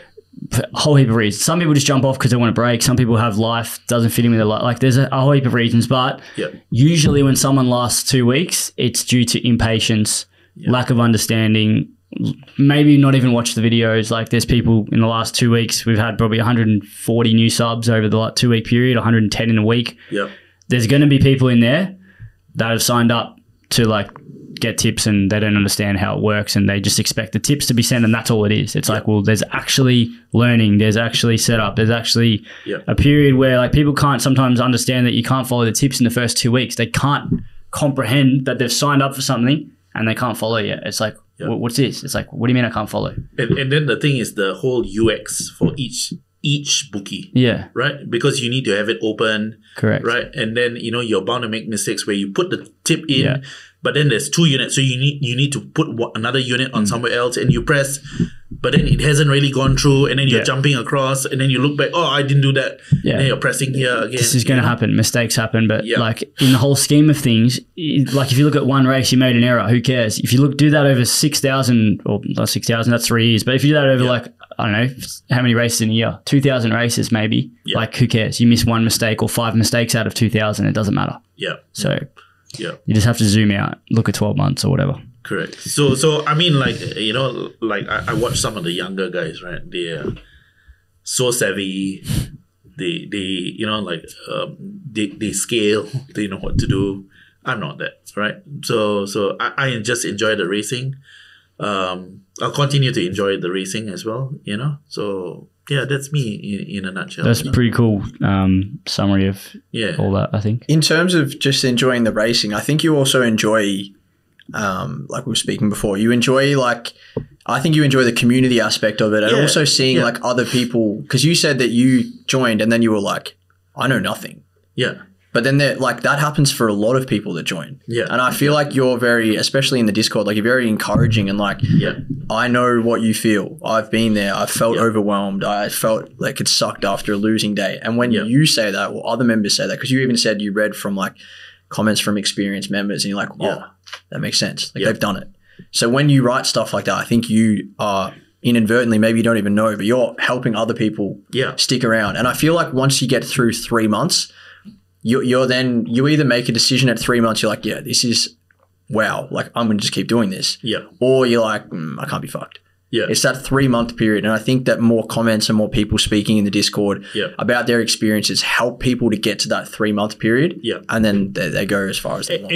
A whole heap of reasons. Some people just jump off because they want to break. Some people have life, doesn't fit in with their life. Like there's a whole heap of reasons. But usually when someone lasts 2 weeks, it's due to impatience, lack of understanding, maybe not even watch the videos. Like there's people in the last 2 weeks, we've had probably 140 new subs over the 2 week period, 110 in a week. Yeah. There's going to be people in there that have signed up to like get tips and they don't understand how it works and they just expect the tips to be sent and that's all it is. It's like, well, there's actually learning, there's actually setup, there's actually a period where like people can't sometimes understand that you can't follow the tips in the first 2 weeks. They can't comprehend that they've signed up for something and they can't follow yet. It's like, what's this? It's like, what do you mean I can't follow? And then the thing is the whole UX for each bookie. Yeah. Right? Because you need to have it open. Correct. Right? And then, you know, you're bound to make mistakes where you put the tip in, but then there's 2 units. So you need to put another unit on somewhere else and you press, but then it hasn't really gone through and then you're jumping across and then you look back, oh, I didn't do that. Yeah. And then you're pressing here again. This is going to happen. Mistakes happen. But like in the whole scheme of things, like if you look at one race, you made an error. Who cares? If you do that over 6,000 or not 6,000, that's 3 years. But if you do that over like, I don't know, how many races in a year? 2,000 races maybe. Yeah. Like who cares? You miss one mistake or 5 mistakes out of 2,000. It doesn't matter. Yeah. So you just have to zoom out, look at 12 months or whatever. Correct. So I mean, like, you know, like I watch some of the younger guys, right? They're so savvy. They you know, like they scale. They know what to do. I'm not that, right? So I just enjoy the racing. I'll continue to enjoy the racing as well, you know. So yeah, that's me in a nutshell. That's a pretty cool summary of all that, I think. In terms of just enjoying the racing, I think you also enjoy, like we were speaking before, you enjoy I think you enjoy the community aspect of it and also seeing like other people, because you said that you joined and then you were like, I know nothing. Yeah. But then like that happens for a lot of people that join. Yeah. And I feel like you're very, especially in the Discord, like you're very encouraging and like, I know what you feel. I've been there. I felt overwhelmed. I felt like it sucked after a losing day. And when you say that, or other members say that, because you even said you read from like comments from experienced members and you're like, oh, that makes sense. Like they've done it. So when you write stuff like that, I think you are inadvertently, maybe you don't even know, but you're helping other people stick around. And I feel like once you get through 3 months, you either make a decision at 3 months, you're like, yeah, this is, wow, like I'm going to just keep doing this. Yeah. Or you're like, I can't be fucked. Yeah. It's that 3 month period. And I think that more comments and more people speaking in the Discord about their experiences help people to get to that 3 month period. Yeah. And then they go as far as they want.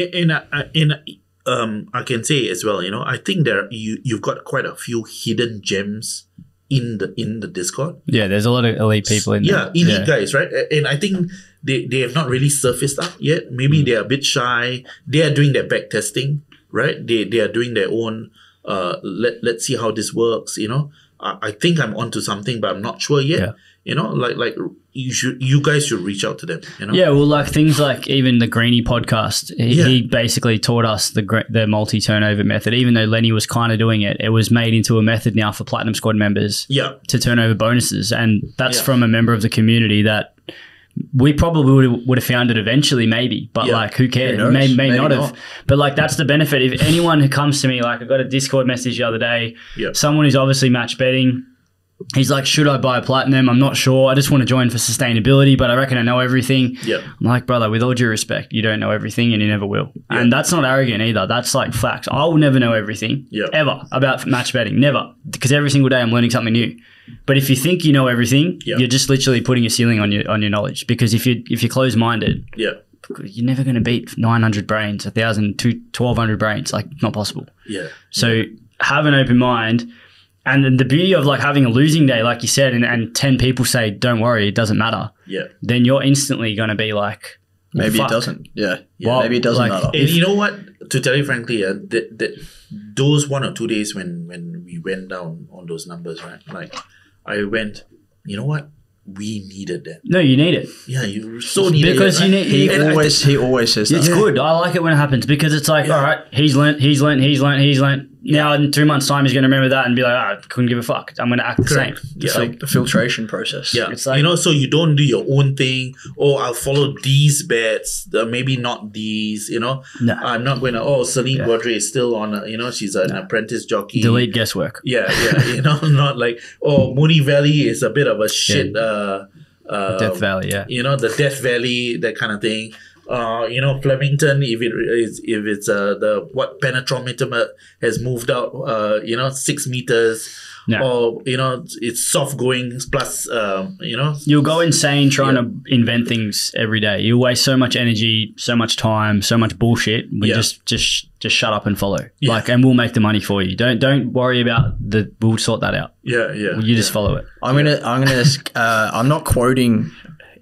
I can say as well, you know, I think you've got quite a few hidden gems in the Discord. Yeah, there's a lot of elite people in there. Yeah, elite guys, right? And I think they have not really surfaced up yet. Maybe they're a bit shy. They are doing their back testing, right? They are doing their own, let's see how this works, you know. I think I'm onto something, but I'm not sure yet. Yeah. You know, like you guys should reach out to them, you know? Yeah, well, like things like even the Greenie podcast, he basically taught us the multi-turnover method. Even though Lenny was kind of doing it, it was made into a method now for Platinum Squad members to turn over bonuses. And that's from a member of the community that we probably would have found it eventually maybe, but like who cares? May not have. But like that's the benefit. If anyone who comes to me, like I got a Discord message the other day, someone who's obviously match betting, he's like, should I buy a platinum? I'm not sure. I just want to join for sustainability, but I reckon I know everything. I'm like, brother, with all due respect, you don't know everything and you never will. And that's not arrogant either. That's like facts. I will never know everything ever about match betting. Never. Because every single day I'm learning something new. But if you think you know everything, you're just literally putting a ceiling on your knowledge. Because if you're closed-minded, you're never going to beat 900 brains, 1,000, 1,200 brains. Like, not possible. Yeah. So have an open mind. And then the beauty of like having a losing day, like you said, and 10 people say, don't worry, it doesn't matter. Yeah. Then you're instantly going to be like, well, maybe fuck. it doesn't. Yeah. Well, maybe it doesn't like, matter. And you know what? To tell you frankly, those 1 or 2 days when we went down on those numbers, right? Like, I went, you know what? We needed that. No, you need it. Yeah, you so need it. Because right? you need. He always says that. It's good. I like it when it happens because it's like, all right, he's learnt. Now in 3 months' time, he's going to remember that and be like, I couldn't give a fuck. I'm going to act the same. The filtration process. Yeah, it's like, you know, so you don't do your own thing. Oh, I'll follow these bets. Maybe not these. You know, no. I'm not going to. Oh, Celine Gaudry is still on. You know, she's an apprentice jockey. Delete guesswork. Yeah. You know, not like Moonee Valley is a bit of a shit. Death Valley. Yeah. You know, the Death Valley, that kind of thing. You know, Flemington, if it's the penetrometer has moved out, 6 meters, or you know, it's soft going plus, you know, you'll go insane trying to invent things every day. You'll waste so much energy, so much time, so much bullshit. Just shut up and follow. Like, and we'll make the money for you. Don't worry about we'll sort that out. Yeah. You just follow it. I'm not quoting.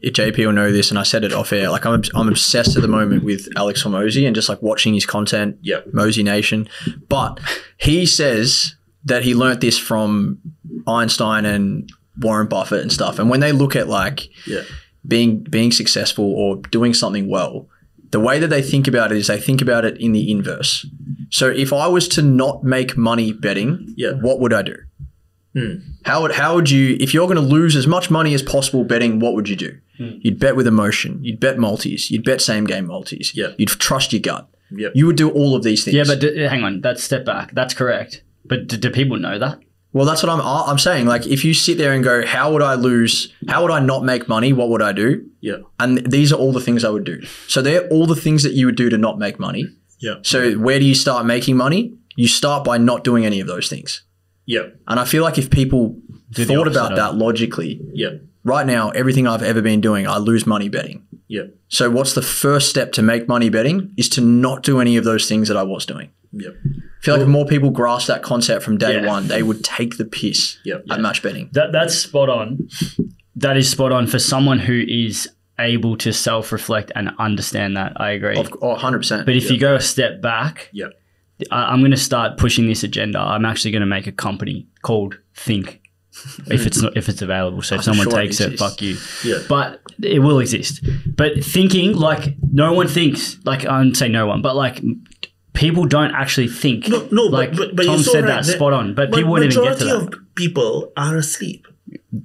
JP will know this, and I said it off air. Like, I'm obsessed at the moment with AlexHormozi and just like watching his content. Yeah, Mosey Nation. But he says that he learnt this from Einstein and Warren Buffett and stuff. And when they look at like being successful or doing something well, the way that they think about it is they think about it in the inverse. So if I was to not make money betting, what would I do? How would you, if you're going to lose as much money as possible betting, what would you do? You'd bet with emotion. You'd bet multis. You'd bet same game multis. You'd trust your gut. You would do all of these things. Yeah, but hang on. That's step back. That's correct. But do people know that? Well, that's what I'm saying. Like, if you sit there and go, how would I lose? How would I not make money? What would I do? Yeah. And these are all the things I would do. So they're all the things that you would do to not make money. Yeah. So where do you start making money? You start by not doing any of those things. Yeah. And I feel like if people thought about that logically, right now, everything I've ever been doing, I lose money betting. Yeah. So what's the first step to make money betting is to not do any of those things that I was doing. Yeah. I feel like if more people grasp that concept from day one, they would take the piss at match betting. That's spot on. That is spot on for someone who is able to self-reflect and understand that. I agree. 100%. But if you go a step back, I'm going to start pushing this agenda. I'm actually going to make a company called Think, if it's available. So if someone takes it, fuck you. Yeah. But it will exist. But thinking, like, no one thinks. Like, I don't say no one, but like, people don't actually think. No. Like but Tom said that spot on. But people wouldn't even get to that. Majority of people are asleep.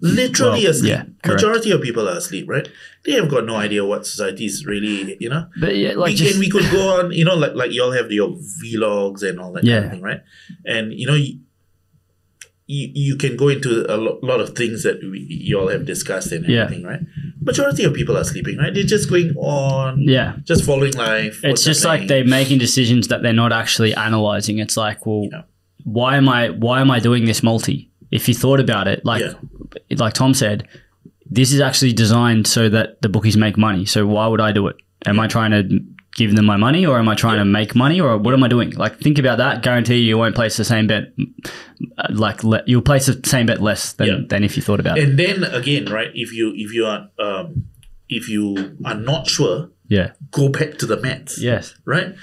Literally asleep. Yeah, correct. Majority of people are asleep, right? They have got no idea what society is really, you know. But we could go on, you know, like you all have your vlogs and all that kind of thing, right? And you know, you can go into a lot of things that you all have discussed and everything, right? Majority of people are sleeping, right? They're just going on, just following life. It's just like they're making decisions that they're not actually analyzing. It's like, well, why am I doing this multi? If you thought about it, like Tom said, this is actually designed so that the bookies make money. So why would I do it? Am I trying to give them my money, or am I trying to make money, or what am I doing? Like, think about that. Guarantee you won't place the same bet. You'll place the same bet less than if you thought about it. And then again, right? If you are not sure, go back to the maths. Yes. Right.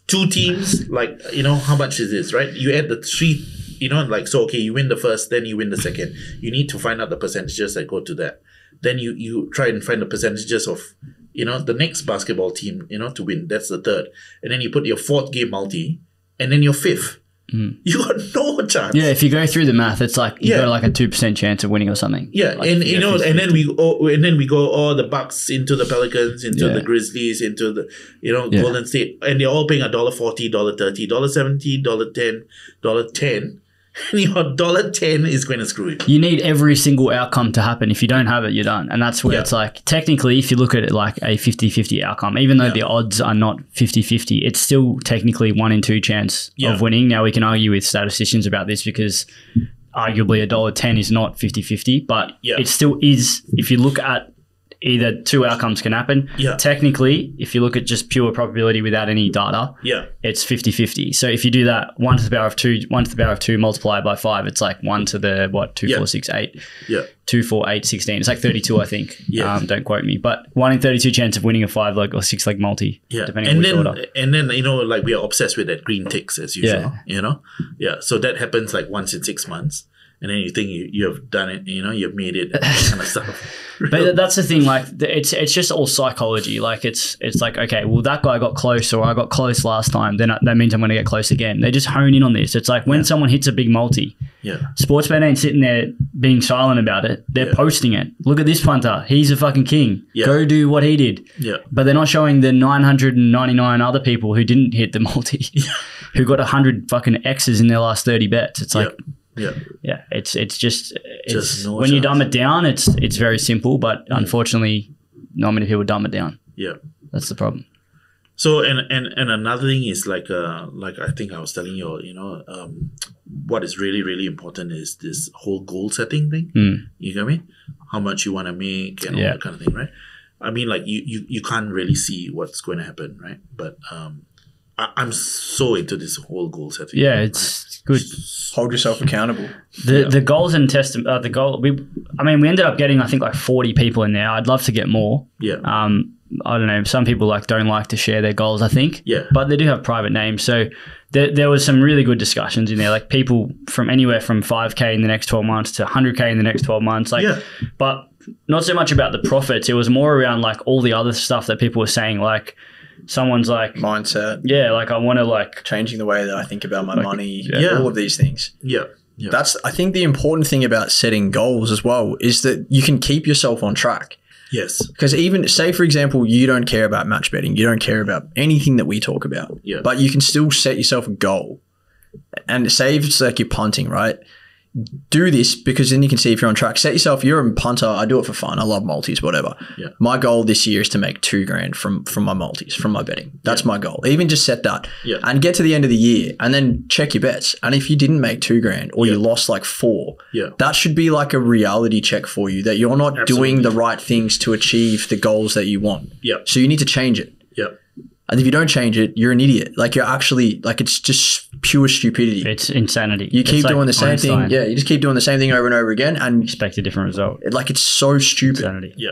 2 teams, like, you know, how much is this, right? You add the 3. You know, like, so, okay, you win the first, then you win the second. You need to find out the percentages that go to that. Then you try and find the percentages of, you know, the next basketball team, you know, to win. That's the 3rd. And then you put your 4th game multi, and then your 5th. You got no chance. Yeah, if you go through the math, it's like you got like a 2% chance of winning or something. Yeah, like, and you know, and then we go the Bucks into the Pelicans, into the Grizzlies, into the Golden State, and they're all paying $1.40, $1.30, $1.70, $1.10, $1.10. And your $1.10 is going to screw you. You need every single outcome to happen. If you don't have it, you're done. And that's where it's like, technically, if you look at it like a 50-50 outcome, even though the odds are not 50-50, it's still technically 1 in 2 chance of winning. Now, we can argue with statisticians about this because arguably $1.10 is not 50-50, but it still is. If you look at either two outcomes can happen. Yeah. Technically, if you look at just pure probability without any data, it's 50-50. So if you do that 1 to the power of 2, 1 to the power of 2 multiplied by 5, it's like 1 to the 2, 4, 6, 8. Yeah. 2, 4, 8, 16. It's like 32, I think. Yeah. Don't quote me. But 1 in 32 chance of winning a 5-leg or 6-leg multi, depending on which order. And then, like we are obsessed with that green ticks as usual, Yeah. So that happens like once in 6 months. And then you think you have done it, you've made it, kind of stuff. But that's the thing, like it's just all psychology. Like it's like, okay, well that guy got close or I got close last time, then that means I'm going to get close again. They just hone in on this. It's like when someone hits a big multi, Sportsbet ain't sitting there being silent about it. They're posting it. Look at this punter. He's a fucking king. Go do what he did. But they're not showing the 999 other people who didn't hit the multi, who got 100 fucking X's in their last 30 bets. It's like... Yeah. It's just when you dumb it down, it's very simple, but unfortunately, not many people dumb it down. Yeah, that's the problem. So and another thing is like I think I was telling you, what is really really important is this whole goal setting thing. You get me? How much you want to make and all that kind of thing, right? I mean, like you can't really see what's going to happen, right? But I'm so into this whole goal setting. Yeah, it's good. Hold yourself accountable. The goals and the goal. We ended up getting I think like 40 people in there. I'd love to get more. Yeah. I don't know. Some people don't like to share their goals, I think. Yeah. But they do have private names, so there was some really good discussions in there. Like people from anywhere from 5K in the next 12 months to 100K in the next 12 months. But not so much about the profits. It was more around like all the other stuff that people were saying, like. Someone's like mindset. Yeah, like I want to like changing the way that I think about my money. All of these things. Yeah. That's I think the important thing about setting goals as well is that you can keep yourself on track. Yes. Because even say for example, you don't care about match betting, you don't care about anything that we talk about. Yeah. But you can still set yourself a goal. And say if it's like you're punting, right? Do this because then you can see if you're on track. Set yourself, you're a punter. I do it for fun. I love multis, whatever. Yeah. My goal this year is to make $2,000 from my multis, from my betting. That's my goal. Even just set that and get to the end of the year and then check your bets. And if you didn't make $2,000 or you lost like 4, that should be like a reality check for you that you're not doing the right things to achieve the goals that you want. Yeah. So you need to change it. Yeah. And if you don't change it, you're an idiot. Like you're actually like it's just pure stupidity. It's insanity. You keep doing the same thing. Yeah, you just keep doing the same thing over and over again and expect a different result. Like it's so stupid. Insanity. Yeah.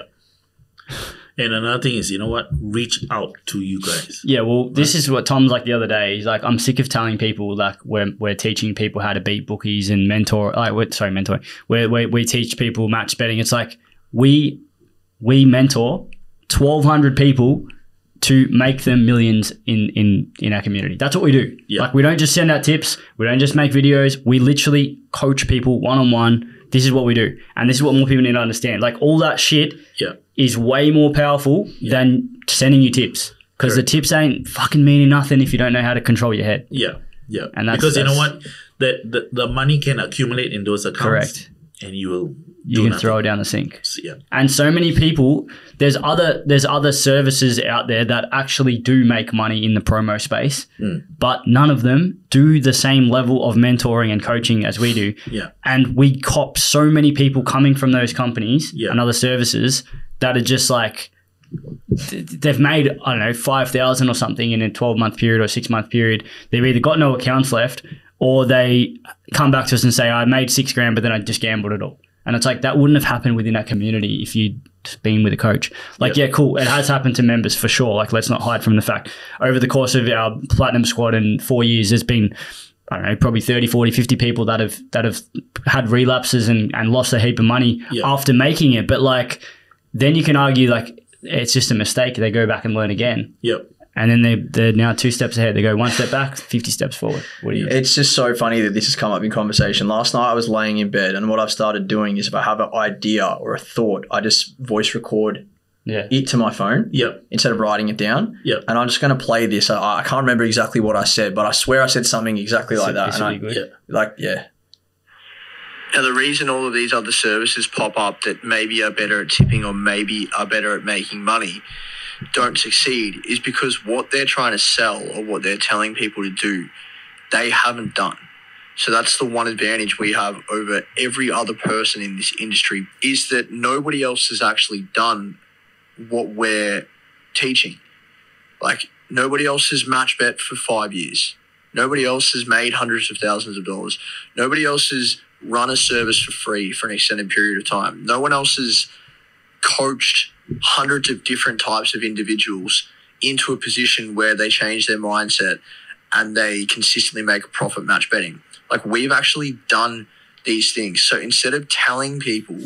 And another thing is, you know what? Reach out to you guys. Yeah, well, this is what Tom's like the other day. He's like, I'm sick of telling people like we're teaching people how to beat bookies and mentoring. We teach people match betting. It's like we mentor 1,200 people to make them millions in our community. That's what we do. Yeah. Like we don't just send out tips. We don't just make videos. We literally coach people one-on-one. This is what we do. And this is what more people need to understand. Like all that shit is way more powerful than sending you tips. Because the tips ain't fucking meaning nothing if you don't know how to control your head. Yeah. Yeah. And because you know what? The money can accumulate in those accounts. Correct. And you can throw it down the sink. Yeah. And so many people, there's other services out there that actually do make money in the promo space, but none of them do the same level of mentoring and coaching as we do. Yeah. And we cop so many people coming from those companies and other services that are just like, they've made, I don't know, 5,000 or something in a 12-month period or 6-month period. They've either got no accounts left or they come back to us and say, I made $6,000, but then I just gambled it all. And it's like, that wouldn't have happened within that community if you'd been with a coach. Like, yeah, cool. It has happened to members for sure. Like, let's not hide from the fact. Over the course of our Platinum Squad in 4 years, there's been, I don't know, probably 30, 40, 50 people that have had relapses and lost a heap of money after making it. But like, then you can argue like, it's just a mistake. They go back and learn again. Yep. And then they're now 2 steps ahead. They go 1 step back, 50 steps forward. What do you? It's just so funny that this has come up in conversation. Last night I was laying in bed and what I've started doing is if I have an idea or a thought, I just voice record it to my phone instead of writing it down. Yep. And I'm just going to play this. I can't remember exactly what I said, but I swear I said something exactly like that. Now, the reason all of these other services pop up that maybe are better at tipping or maybe are better at making money don't succeed is because what they're trying to sell or what they're telling people to do, they haven't done. So that's the one advantage we have over every other person in this industry is that nobody else has actually done what we're teaching. Like, nobody else has match bet for 5 years. Nobody else has made hundreds of thousands of dollars. Nobody else has run a service for free for an extended period of time. No one else has coached hundreds of different types of individuals into a position where they change their mindset and they consistently make a profit match betting. Like, we've actually done these things. So instead of telling people,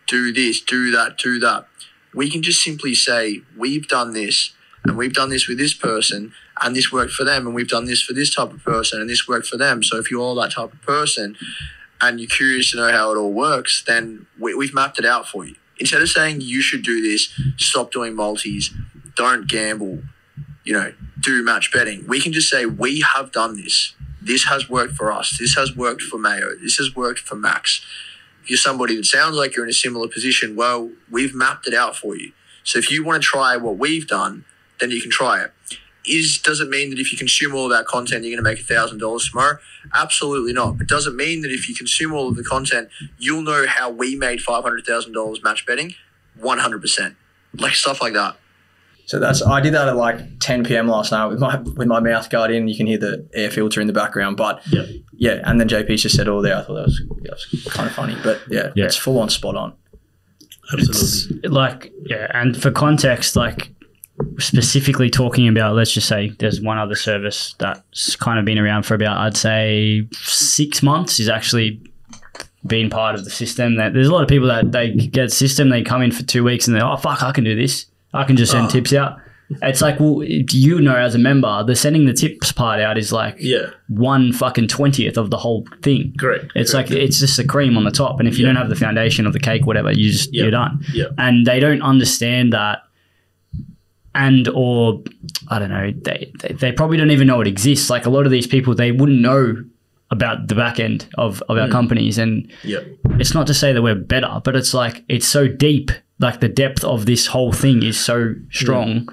do this, do that, we can just simply say, we've done this, and we've done this with this person, and this worked for them, and we've done this for this type of person, and this worked for them. So if you're that type of person and you're curious to know how it all works, then we've mapped it out for you. Instead of saying you should do this, stop doing multis, don't gamble, do match betting, we can just say, we have done this. This has worked for us. This has worked for Mayo. This has worked for Max. If you're somebody that sounds like you're in a similar position, well, we've mapped it out for you. So if you want to try what we've done, then you can try it. Does it mean that if you consume all of our content, you're going to make $1,000 tomorrow? Absolutely not. But does it mean that if you consume all of the content, you'll know how we made $500,000 match betting? 100%. Like, stuff like that. So I did that at like 10 p.m. last night with my mouth guard in. You can hear the air filter in the background, but yeah. And then JP just said all there. I thought that was kind of funny, but yeah, it's full on spot on. Absolutely. And for context, like, specifically talking about, let's just say there's one other service that's kind of been around for about, I'd say 6 months, is actually been part of the system. That there's a lot of people that they get system, they come in for 2 weeks and they're, oh fuck, I can do this. I can just send tips out. It's like, well, as a member, the sending the tips part out is like 1/20th of the whole thing. Correct. It's like, it's just the cream on the top. And if you don't have the foundation of the cake, whatever, you're done. Yeah. And they don't understand that. Or I don't know, they probably don't even know it exists. Like, a lot of these people, they wouldn't know about the back end of our companies. And it's not to say that we're better, but it's like, it's so deep. Like, the depth of this whole thing is so strong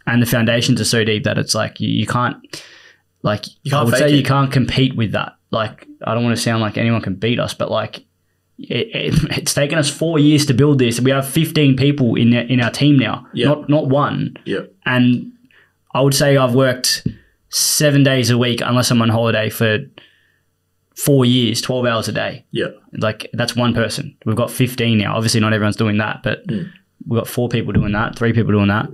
and the foundations are so deep that it's like, you can't, like, I would say you can't compete with that. Like, I don't want to sound like anyone can beat us, but like, it's taken us 4 years to build this. We have 15 people in our team now, not one. Yeah. And I would say I've worked 7 days a week, unless I'm on holiday, for 4 years, 12 hours a day. Yeah. Like, that's one person. We've got 15 now. Obviously not everyone's doing that, but we've got 4 people doing that, 3 people doing that.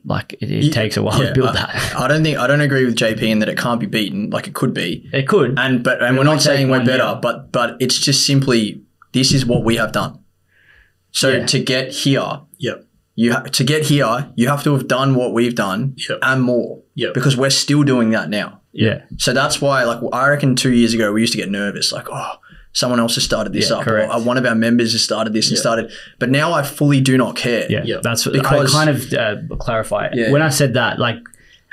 Like, it takes a while to build that. I don't agree with JP in that it can't be beaten. Like, it could be. It could. And we're not saying we're better, but it's just simply, this is what we have done. So to get here, you have to have done what we've done and more. Yeah. Because we're still doing that now. Yeah. So that's why, like, I reckon 2 years ago we used to get nervous, like, oh, someone else has started this up, correct. or one of our members has started this and started. But now I fully do not care. Yeah. That's what I kind of clarify. Yeah. When I said that, like,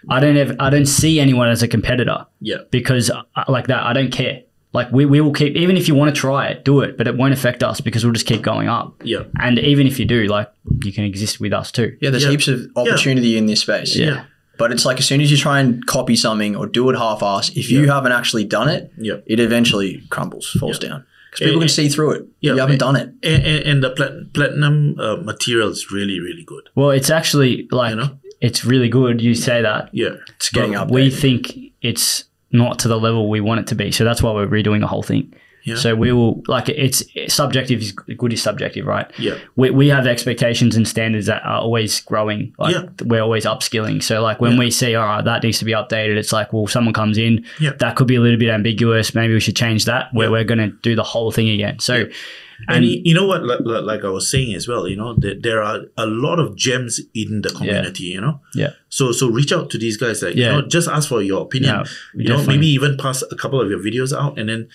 I don't see anyone as a competitor. Yeah. Because like that, I don't care. Like, we will keep, even if you want to try it, do it, but it won't affect us because we'll just keep going up. Yeah. And even if you do, like, you can exist with us too. Yeah, there's heaps of opportunity in this space. Yeah. But it's like, as soon as you try and copy something or do it half-assed, if you haven't actually done it, it eventually crumbles, falls down. Because people can see through it. You haven't done it. And the platinum material is really, really good. Well, it's actually like, it's really good. You say that. Yeah. It's getting up. We think it's not to the level we want it to be. So that's why we're redoing the whole thing. Yeah. So we will, like, it's subjective is good is subjective, right? Yeah. We have expectations and standards that are always growing. Like, we're always upskilling. So like, when we see, all right, that needs to be updated, it's like, well, someone comes in, that could be a little bit ambiguous. Maybe we should change that. We're going to do the whole thing again. So, and you know what, like I was saying as well, there are a lot of gems in the community, Yeah. So reach out to these guys, like, just ask for your opinion. Maybe even pass a couple of your videos out and then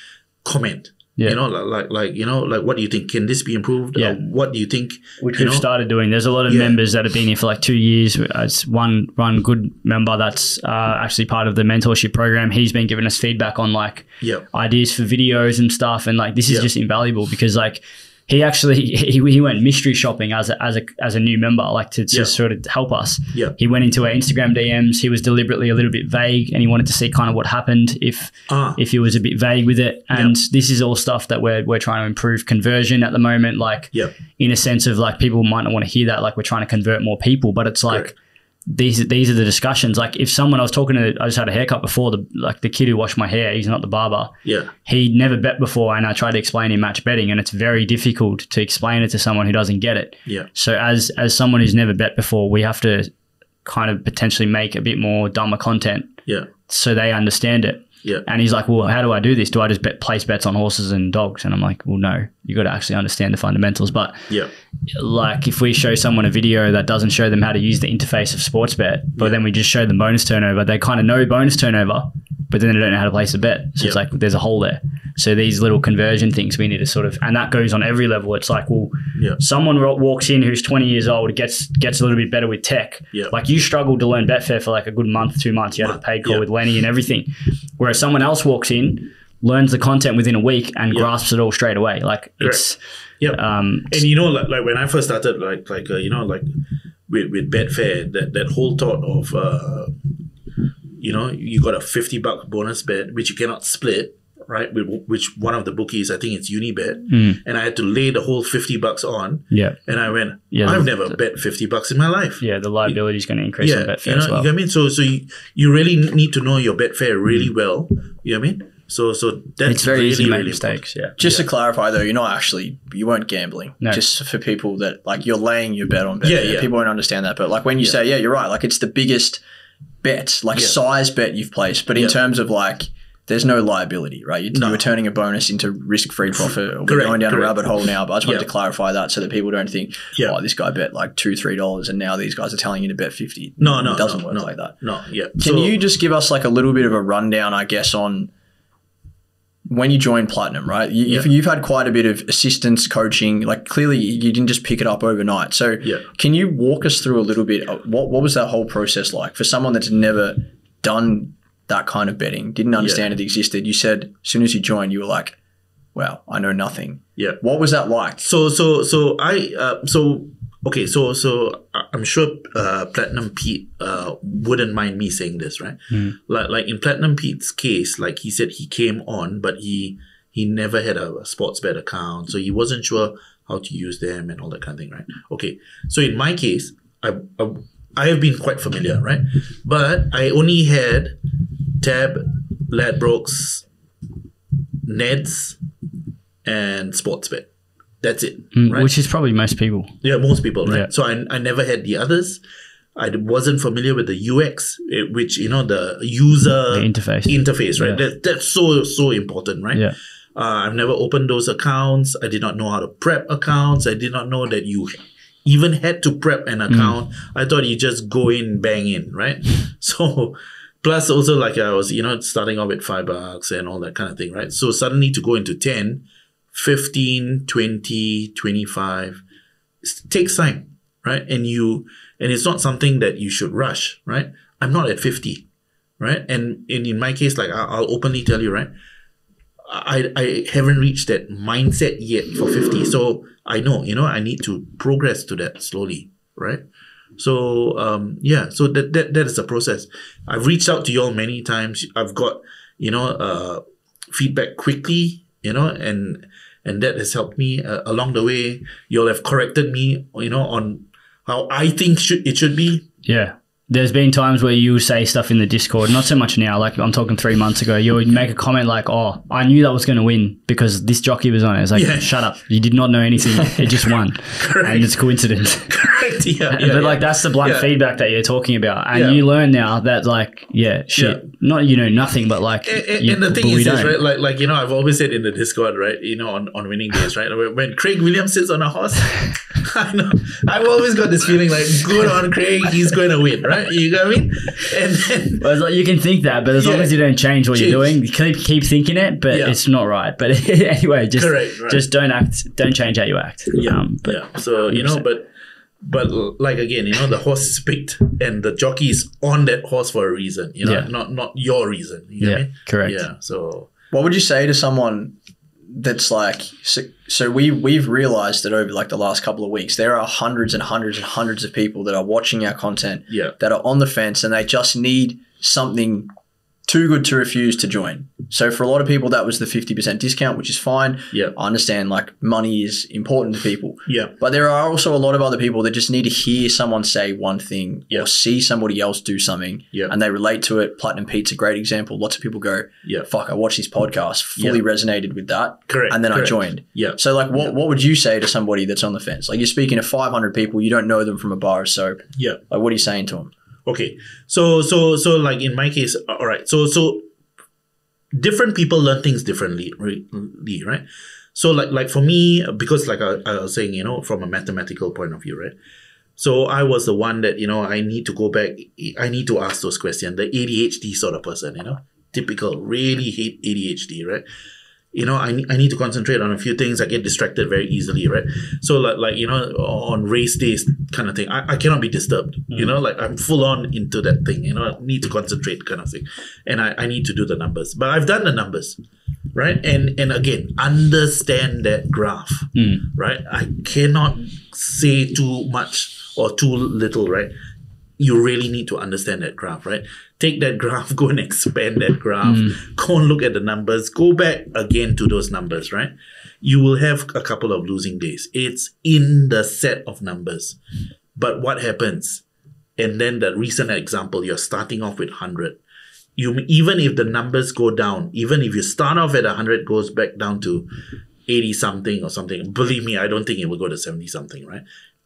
comment. Yeah. Like what do you think? Can this be improved? Yeah. What do you think? Which we've started doing. There's a lot of members that have been here for like 2 years. It's one good member that's actually part of the mentorship program. He's been giving us feedback on like ideas for videos and stuff. And like, this is just invaluable because like, he went mystery shopping as a new member, like to sort of help us. Yeah. He went into our Instagram DMs. He was deliberately a little bit vague, and he wanted to see kind of what happened if he was a bit vague with it. And this is all stuff that we're trying to improve conversion at the moment. Like in a sense of like people might not want to hear that, like we're trying to convert more people, but it's like. Correct. These are the discussions. Like if someone I just had a haircut before, the kid who washed my hair, he's not the barber. Yeah. He never bet before, and I tried to explain him match betting, and it's very difficult to explain it to someone who doesn't get it. Yeah. So as someone who's never bet before, we have to kind of potentially make a bit more dumber content. Yeah. So they understand it. Yeah. And he's like, well, how do I do this? Do I just place bets on horses and dogs? And I'm like, well, no, you got to actually understand the fundamentals. But like if we show someone a video that doesn't show them how to use the interface of sports bet, but then we just show them bonus turnover, they kind of know bonus turnover, but then they don't know how to place a bet. So it's like there's a hole there. So these little conversion things we need to sort of, and that goes on every level. It's like, well, someone walks in who's 20 years old, gets a little bit better with tech. Like you struggled to learn Betfair for like a good month, 2 months. You had a paid call with Lenny and everything. Whereas someone else walks in, learns the content within a week and grasps it all straight away. Like it's, and you know, like when I first started, you know, like with Betfair, that whole thought of, you know, you got a $50 bonus bet, which you cannot split, right? Which one of the bookies, I think it's Unibet, and I had to lay the whole $50 on. And I went, I've never bet $50 in my life. The liability is going to increase on Betfair as well. You know what I mean? So you really need to know your Betfair really well. You know what I mean? So that's it's very really, easy to make really mistakes. Just to clarify though, you weren't gambling. No. Just for people that like you're laying your bet on Betfair. People won't understand that. But like when you say, you're right. Like it's the biggest bet, like size bet you've placed. But in terms of like, there's no liability, right? You're turning a bonus into risk-free profit. We're going down a rabbit hole now, but I just wanted to clarify that so that people don't think, this guy bet like $2-3 and now these guys are telling you to bet 50. No, it doesn't work like that. Can you just give us like a little bit of a rundown, I guess, on when you joined Platinum, right? You've had quite a bit of assistance, coaching. Like clearly you didn't just pick it up overnight. So can you walk us through a little bit? What was that whole process like for someone that's never done that kind of betting, didn't understand it existed? You said as soon as you joined, you were like, wow, I know nothing. What was that like? So I'm sure Platinum Pete wouldn't mind me saying this, right? Like in Platinum Pete's case, like he said he came on, but he never had a sports bet account, so he wasn't sure how to use them and all that kind of thing, right? Okay, so in my case, I have been quite familiar, right? But I only had Tab, Ladbrokes, Neds, and Sportsbet. That's it. Right? Which is probably most people. Yeah, most people, right? So I never had the others. I wasn't familiar with the UX, which, you know, the user the interface, right? That's so important, right? I've never opened those accounts. I did not know how to prep accounts. I did not know that you even had to prep an account. I thought you just go in, bang in, right? So plus also like I was, you know, starting off with $5 and all that kind of thing, right? So suddenly to go into 10, 15, 20, 25, it takes time, right? And it's not something that you should rush, right? I'm not at 50, right? And in my case, like I'll openly tell you, right? I haven't reached that mindset yet for 50. So I know, you know, I need to progress to that slowly, right? So, so that is the process. I've reached out to y'all many times. I've got, you know, feedback quickly, you know, and that has helped me along the way. Y'all have corrected me, you know, on how I think it should be. Yeah. There's been times where you say stuff in the Discord, not so much now, like I'm talking 3 months ago, you would make a comment like, oh, I knew that was going to win because this jockey was on it. It's like, shut up. You did not know anything. It just won. And it's coincidence. Correct. But like that's the blunt feedback that you're talking about. And you learn now that like, not you know nothing, but like. And the thing is this, right? Like, you know, I've always said in the Discord, right, you know, on winning days, right? When Craig Williams sits on a horse, I know, I've always got this feeling like, good on Craig, he's going to win, right? You know what I mean? And then, well, it's like you can think that, but as long as you don't change what you're doing, you keep thinking it, but it's not right. But anyway, just don't change how you act. So, you know, but like again, you know, the horse is picked and the jockey is on that horse for a reason, you know, not your reason. You know what I mean? Correct. Yeah. So what would you say to someone that's like, so we've realized that over like the last couple of weeks, there are hundreds and hundreds and hundreds of people that are watching our content that are on the fence, and they just need something too good to refuse to join. So for a lot of people, that was the 50% discount, which is fine. Yeah. I understand like money is important to people. Yeah. But there are also a lot of other people that just need to hear someone say one thing or see somebody else do something and they relate to it. Platinum Pete's a great example. Lots of people go, fuck, I watched this podcast, fully resonated with that. Correct. And then I joined. Yeah. So like what would you say to somebody that's on the fence? Like you're speaking to 500 people, you don't know them from a bar of soap. Yeah. Like what are you saying to them? Okay. So like in my case, all right. So different people learn things differently, right? So like for me, because like I was saying, from a mathematical point of view, right? So I was the one that, I need to go back. I need to ask those questions. The ADHD sort of person, typical, really hate ADHD, right? I need to concentrate on a few things. I get distracted very easily, right? So like on race days kind of thing, I cannot be disturbed. Like I'm full on into that thing. I need to concentrate kind of thing, and I need to do the numbers. But I've done the numbers, right? And again, understand that graph, right? I cannot say too much or too little, right? You really need to understand that graph, right? Take that graph, go and expand that graph, go and look at the numbers, go back again to those numbers, right? You will have a couple of losing days. It's in the set of numbers. But what happens? And then the recent example, you're starting off with 100. Even if the numbers go down, even if you start off at 100, goes back down to 80 something or something, believe me, I don't think it will go to 70 something, right?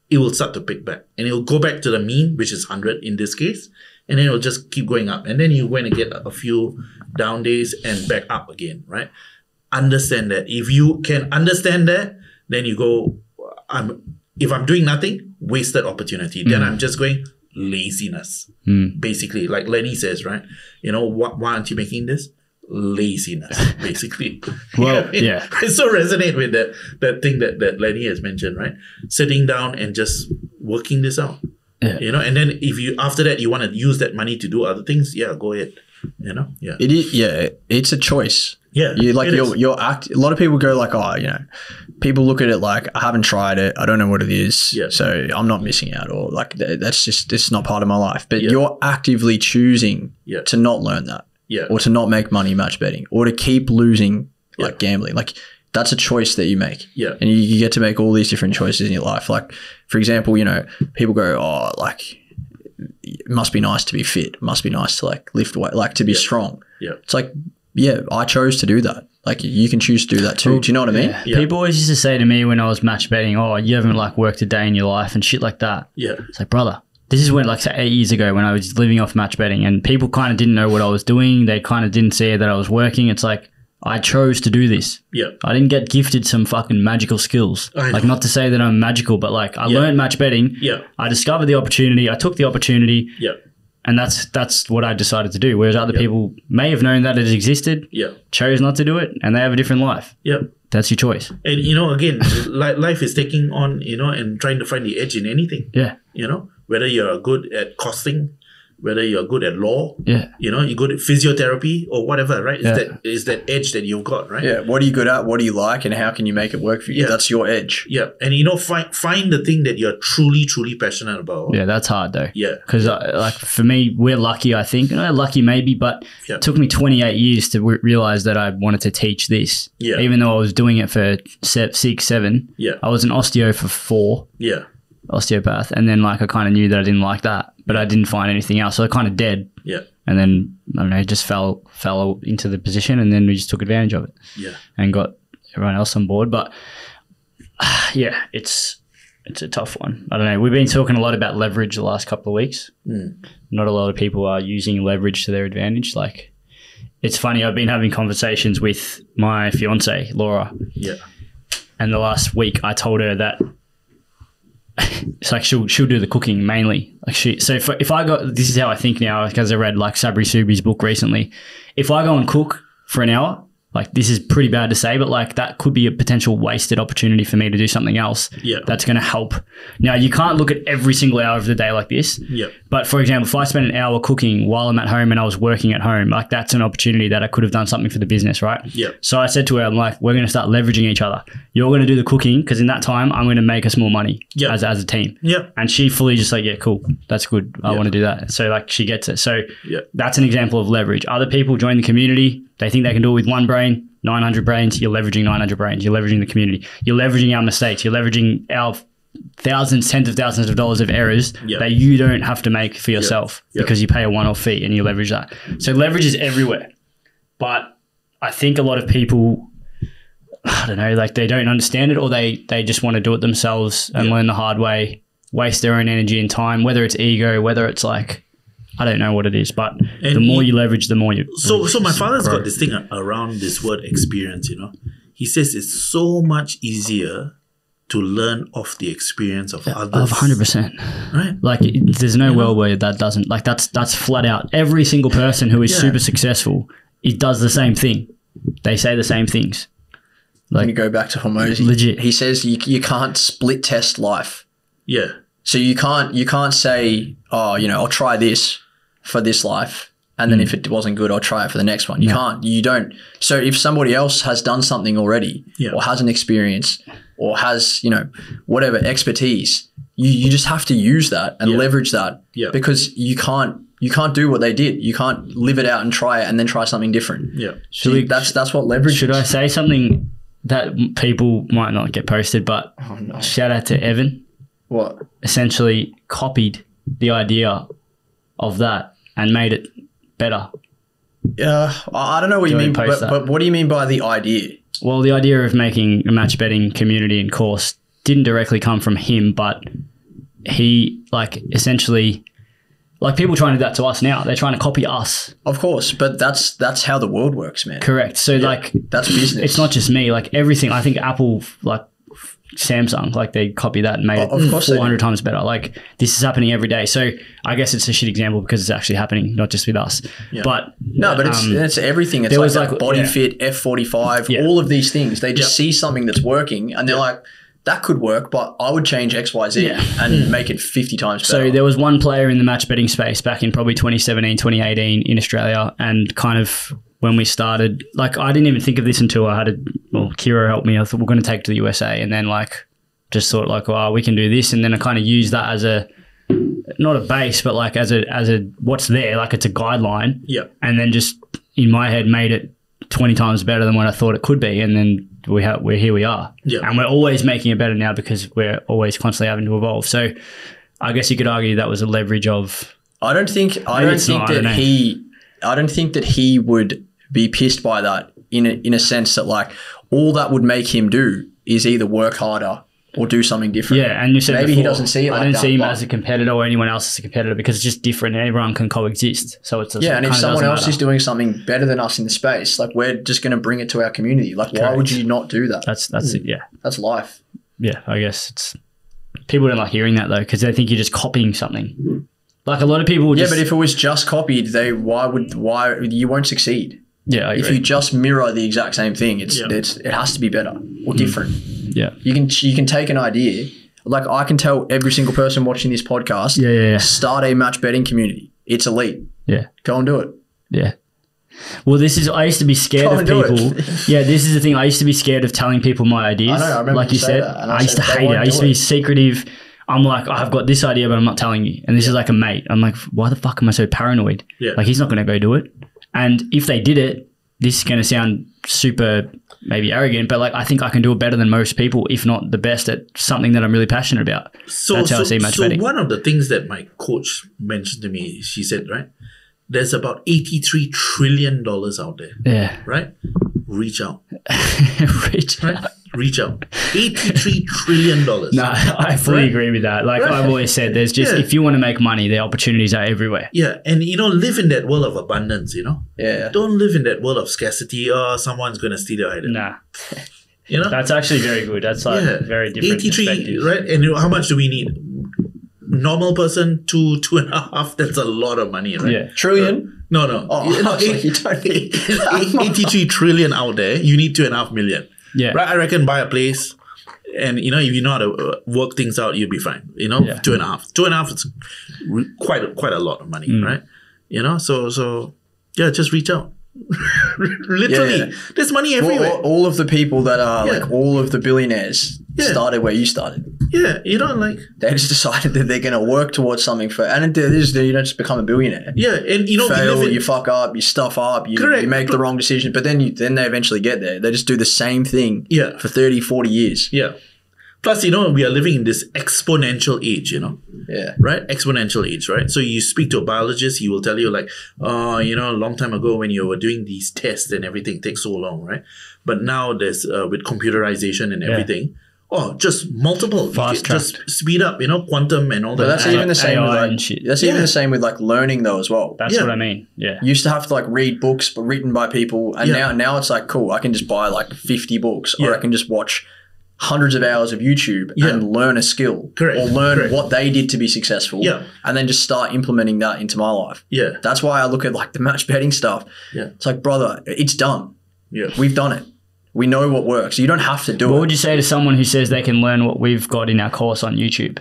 It will start to pick back and it will go back to the mean, which is 100 in this case, and then it will just keep going up. And then you're going to get a few down days and back up again, right? Understand that. If you can understand that, then you go, if I'm doing nothing, wasted opportunity. Then I'm just going laziness, basically. Like Lenny says, right? Why aren't you making this? Laziness, basically. Well, yeah. I so resonate with that thing that Lenny has mentioned, right? Sitting down and just working this out. Yeah. And then if you after that you want to use that money to do other things, go ahead. Yeah. It is, it's a choice. Yeah. You're a lot of people go like, people look at it like, I haven't tried it, I don't know what it is, so I'm not missing out, or like it's not part of my life. But you're actively choosing to not learn that. Yeah. Or to not make money match betting, or to keep losing like gambling. Like that's a choice that you make. Yeah. And you get to make all these different choices in your life. Like, for example, people go, oh, like it must be nice to be fit. It must be nice to like lift weight, like to be strong. Yeah. It's like, I chose to do that. Like you can choose to do that too. Do you know what I mean? Yeah. People always used to say to me when I was match betting, oh, you haven't like worked a day in your life and shit like that. Yeah. It's like, brother, this is when, like, say 8 years ago when I was living off match betting and people kind of didn't know what I was doing. They kind of didn't see that I was working. It's like, I chose to do this. Yeah. I didn't get gifted some fucking magical skills. Like, not to say that I'm magical, but like I learned match betting. Yeah. I discovered the opportunity. I took the opportunity. Yeah. And that's what I decided to do. Whereas other people may have known that it existed, chose not to do it, and they have a different life. Yeah. That's your choice. And, again, life is taking on, and trying to find the edge in anything. Yeah. Whether you're good at costing, whether you're good at law, you're good at physiotherapy or whatever, right? It's that edge that you've got, right? Yeah. What are you good at? What do you like? And how can you make it work for you? That's your edge. Yeah. And, find the thing that you're truly, truly passionate about. Yeah, that's hard though. Yeah. Because like for me, we're lucky, I think. Lucky maybe, but it took me 28 years to realize that I wanted to teach this. Yeah. Even though I was doing it for 6, 7. Yeah. I was an osteo for 4. Yeah. Osteopath. And then like I kind of knew that I didn't like that, but I didn't find anything else. So I kind of dead. Yeah. And then, I don't know, just fell into the position, and then we just took advantage of it. Yeah. And got everyone else on board. But it's a tough one. I don't know. We've been talking a lot about leverage the last couple of weeks. Not a lot of people are using leverage to their advantage. Like, it's funny. I've been having conversations with my fiance, Laura. Yeah. And the last week I told her that it's like she'll do the cooking mainly. Like if I go, this is how I think now, because I read like Sabri Subi's book recently. If I go and cook for an hour, like this is pretty bad to say, but like that could be a potential wasted opportunity for me to do something else that's going to help. Now, you can't look at every single hour of the day like this. But for example, if I spend an hour cooking while I'm at home and I was working at home, like that's an opportunity that I could have done something for the business, right? So I said to her, I'm like, we're going to start leveraging each other. You're going to do the cooking because in that time, I'm going to make us more money as a team. And she fully just like, yeah, cool. That's good. I want to do that. So like she gets it. So that's an example of leverage. Other people join the community. They think they can do it with one brain, 900 brains. You're leveraging 900 brains. You're leveraging the community. You're leveraging our mistakes. You're leveraging our thousands, tens of thousands of dollars of errors that you don't have to make for yourself because you pay a one-off fee and you leverage that. So leverage is everywhere. But I think a lot of people, I don't know, like they don't understand it, or they just want to do it themselves and learn the hard way, waste their own energy and time, whether it's ego, whether it's like, I don't know what it is, but the more you leverage, the more you... So my father's got this thing around this word experience, you know. He says it's so much easier to learn off the experience of others. 100%. Right? Like there's no world where that doesn't... Like that's flat out. Every single person who is super successful, it does the same thing. They say the same things. Like, you go back to Hormozi. Legit. He says you can't split test life. Yeah. So you can't say, oh, you know, I'll try this for this life, and then if it wasn't good, I'll try it for the next one. You can't. You don't. So if somebody else has done something already, or has an experience, or has, you know, whatever expertise, you just have to use that and leverage that because you can't do what they did. You can't live it out and try it and then try something different. Yeah. That's what leverage Should is. I say something that people might not get posted, but shout out to Evan. What? Essentially copied the idea of that and made it better. Yeah, I don't know what you mean, but what do you mean by the idea? Well, the idea of making a match betting community and course didn't directly come from him, but he like essentially, like people trying to do that to us now. They're trying to copy us. Of course, but that's how the world works, man. Correct. So like that's business. It's not just me. Like everything. I think Apple, like Samsung, like they copied that and made it 400 times better. Like this is happening every day. So I guess it's a shit example because it's actually happening, not just with us. But no, but it's everything. It's like Body Fit, F45, all of these things. They just see something that's working and they're like, that could work, but I would change X, Y, Z and make it 50 times better. So there was one player in the match betting space back in probably 2017, 2018 in Australia, and kind of when we started, like I didn't even think of this until I had Kira helped me. I thought we're going to take it to the USA, and then like just thought like, well, we can do this, and then I kind of used that as a not a base, but like as a what's there, like it's a guideline. Yeah. And then just in my head made it 20 times better than what I thought it could be, and then we're here we are. Yeah. And we're always making it better now because we're always constantly having to evolve. So I guess you could argue that was a leverage of. I don't think that he would be pissed by that in a sense that like all that would make him do is either work harder or do something different. Yeah, and you said maybe before, he doesn't see it like that. I don't see him as a competitor or anyone else as a competitor because it's just different and everyone can coexist. So it's just, and if someone else is doing something better than us in the space, like we're just going to bring it to our community. Like why would you not do that? That's it. Yeah, that's life. Yeah, I guess it's people don't like hearing that though because they think you're just copying something. Like a lot of people. Would but if it was just copied, why you won't succeed. Yeah, I agree. If you just mirror the exact same thing, it has to be better or different. Yeah, you can take an idea. Like I can tell every single person watching this podcast, start a match betting community. It's elite. Yeah, go and do it. Yeah. Well, I used to be scared of people. Yeah, this is the thing. I used to be scared of telling people my ideas. I know. I remember like you said. I used to hate it. I used to be secretive. I'm like, I've got this idea, but I'm not telling you. And this is like a mate. I'm like, why the fuck am I so paranoid? Yeah. Like he's not going to go do it. And if they did it, this is going to sound super maybe arrogant, but like I think I can do it better than most people, if not the best at something that I'm really passionate about. That's how I see match betting. So one of the things that my coach mentioned to me, she said, right, there's about $83 trillion out there. Yeah. Right? Reach out. Reach out. Right? Reach out. $83 trillion. No, I fully agree with that. Like I've always said, there's just, if you want to make money, the opportunities are everywhere. Yeah. And live in that world of abundance, Yeah. Don't live in that world of scarcity or someone's going to steal your item. Nah. That's actually very good. That's like very different 83, perspectives. right? And how much do we need? Normal person, 2.5, that's a lot of money, right? Yeah. Trillion? No. You don't need 83 trillion out there. You need 2.5 million. Yeah. Right? I reckon buy a place, and if you know how to work things out, you'll be fine. 2.5. 2.5 is quite a lot of money, right? So yeah, just reach out. Literally, there's money everywhere. All of the people that are like all of the billionaires started where you started. Yeah, they just decided that they're going to work towards something and you don't just become a billionaire. Yeah, and fail, you fuck up, you stuff up, you make the wrong decision, but then they eventually get there. They just do the same thing for 30, 40 years. Yeah. Plus, we are living in this exponential age, Yeah. Right? Exponential age, right? So you speak to a biologist, he will tell you like, a long time ago when you were doing these tests and everything takes so long, right? But now there's, with computerization and everything, just multiple. Fast track. Just speed up, quantum and all that. But that's even the same AI with even the same with like learning though as well. That's what I mean. Yeah. You used to have to like read books written by people, and now it's like cool. I can just buy like 50 books, or I can just watch hundreds of hours of YouTube and learn a skill. Correct. Or learn what they did to be successful. Yeah. And then just start implementing that into my life. Yeah. That's why I look at like the match betting stuff. Yeah. It's like, brother, it's done. Yeah. We've done it. We know what works. You don't have to do it. What would you say to someone who says they can learn what we've got in our course on YouTube?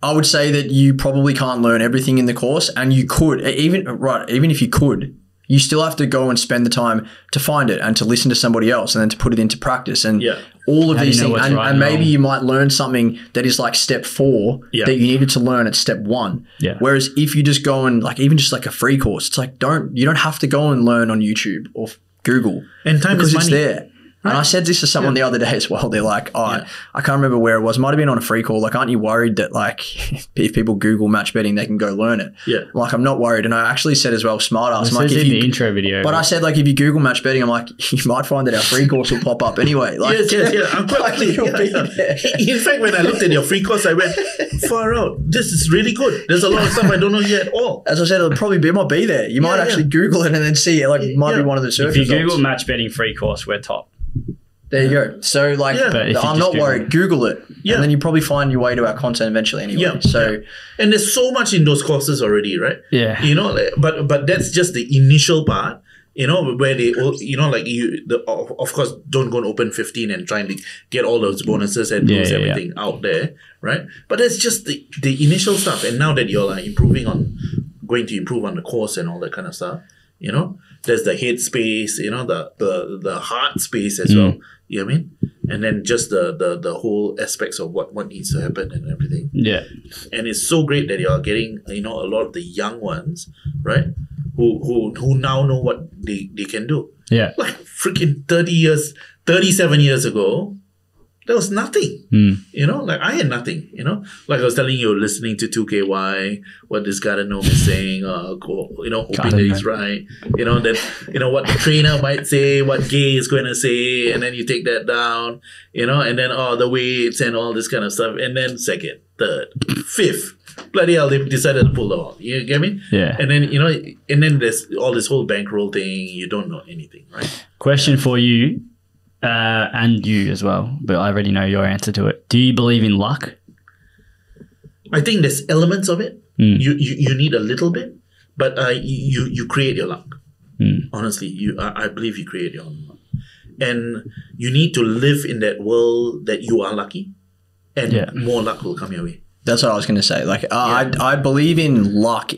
I would say that you probably can't learn everything in the course, and you could, even if you could, you still have to go and spend the time to find it and to listen to somebody else and then to put it into practice and all of these things. And maybe you might learn something that is like step 4 that you needed to learn at step 1. Yeah. Whereas if you just go and like, even just like a free course, it's like, you don't have to go and learn on YouTube or Google. And time is money. It's there. Right. And I said this to someone the other day as well. They're like, I can't remember where it was. Might have been on a free call. Like, aren't you worried that like if people Google match betting, they can go learn it? Yeah. Like, I'm not worried. And I actually said as well, smart ass. Well, like, if you, the intro video. But I said like, if you Google match betting, I'm like, you might find that our free course will pop up anyway. Like, yes. I'm quite like, you'll be there. In fact, when I looked at your free course, I went, far out. This is really good. There's a lot of stuff I don't know yet at all. As I said, it might be there. You might actually Google it and then see it. Like, it might be one of the search results. If you results. Google match betting free course, we're top. There you go. So like, I'm not worried. Google it, and then you probably find your way to our content eventually anyway. Yeah. So, and there's so much in those courses already, right? Yeah. But that's just the initial part. Where they, of course, don't go and open 15 and try and get all those bonuses and lose everything out there, right? But that's just the initial stuff. And now that you're like going to improve on the course and all that kind of stuff, there's the head space, the heart space as well. You know what I mean? And then just the whole aspects of what needs to happen and everything. Yeah. And it's so great that you're getting, a lot of the young ones, right? Who now know what they can do. Yeah. Like freaking 37 years ago, there was nothing. Like I had nothing, Like I was telling you, listening to 2KY, what this Gardner is saying, hoping that he's right. Then, what the trainer might say, what Gay is going to say, and then you take that down, and then the weights and all this kind of stuff. And then second, third, fifth. Bloody hell, they decided to pull the all. You get me? Yeah. And then, there's all this whole bankroll thing. You don't know anything, right? Question for you. And you as well, but I already know your answer to it. Do you believe in luck? I think there's elements of it. You need a little bit, but you create your luck. Honestly, I believe you create your own luck, and you need to live in that world that you are lucky, and more luck will come your way. That's what I was going to say. Like, I believe in luck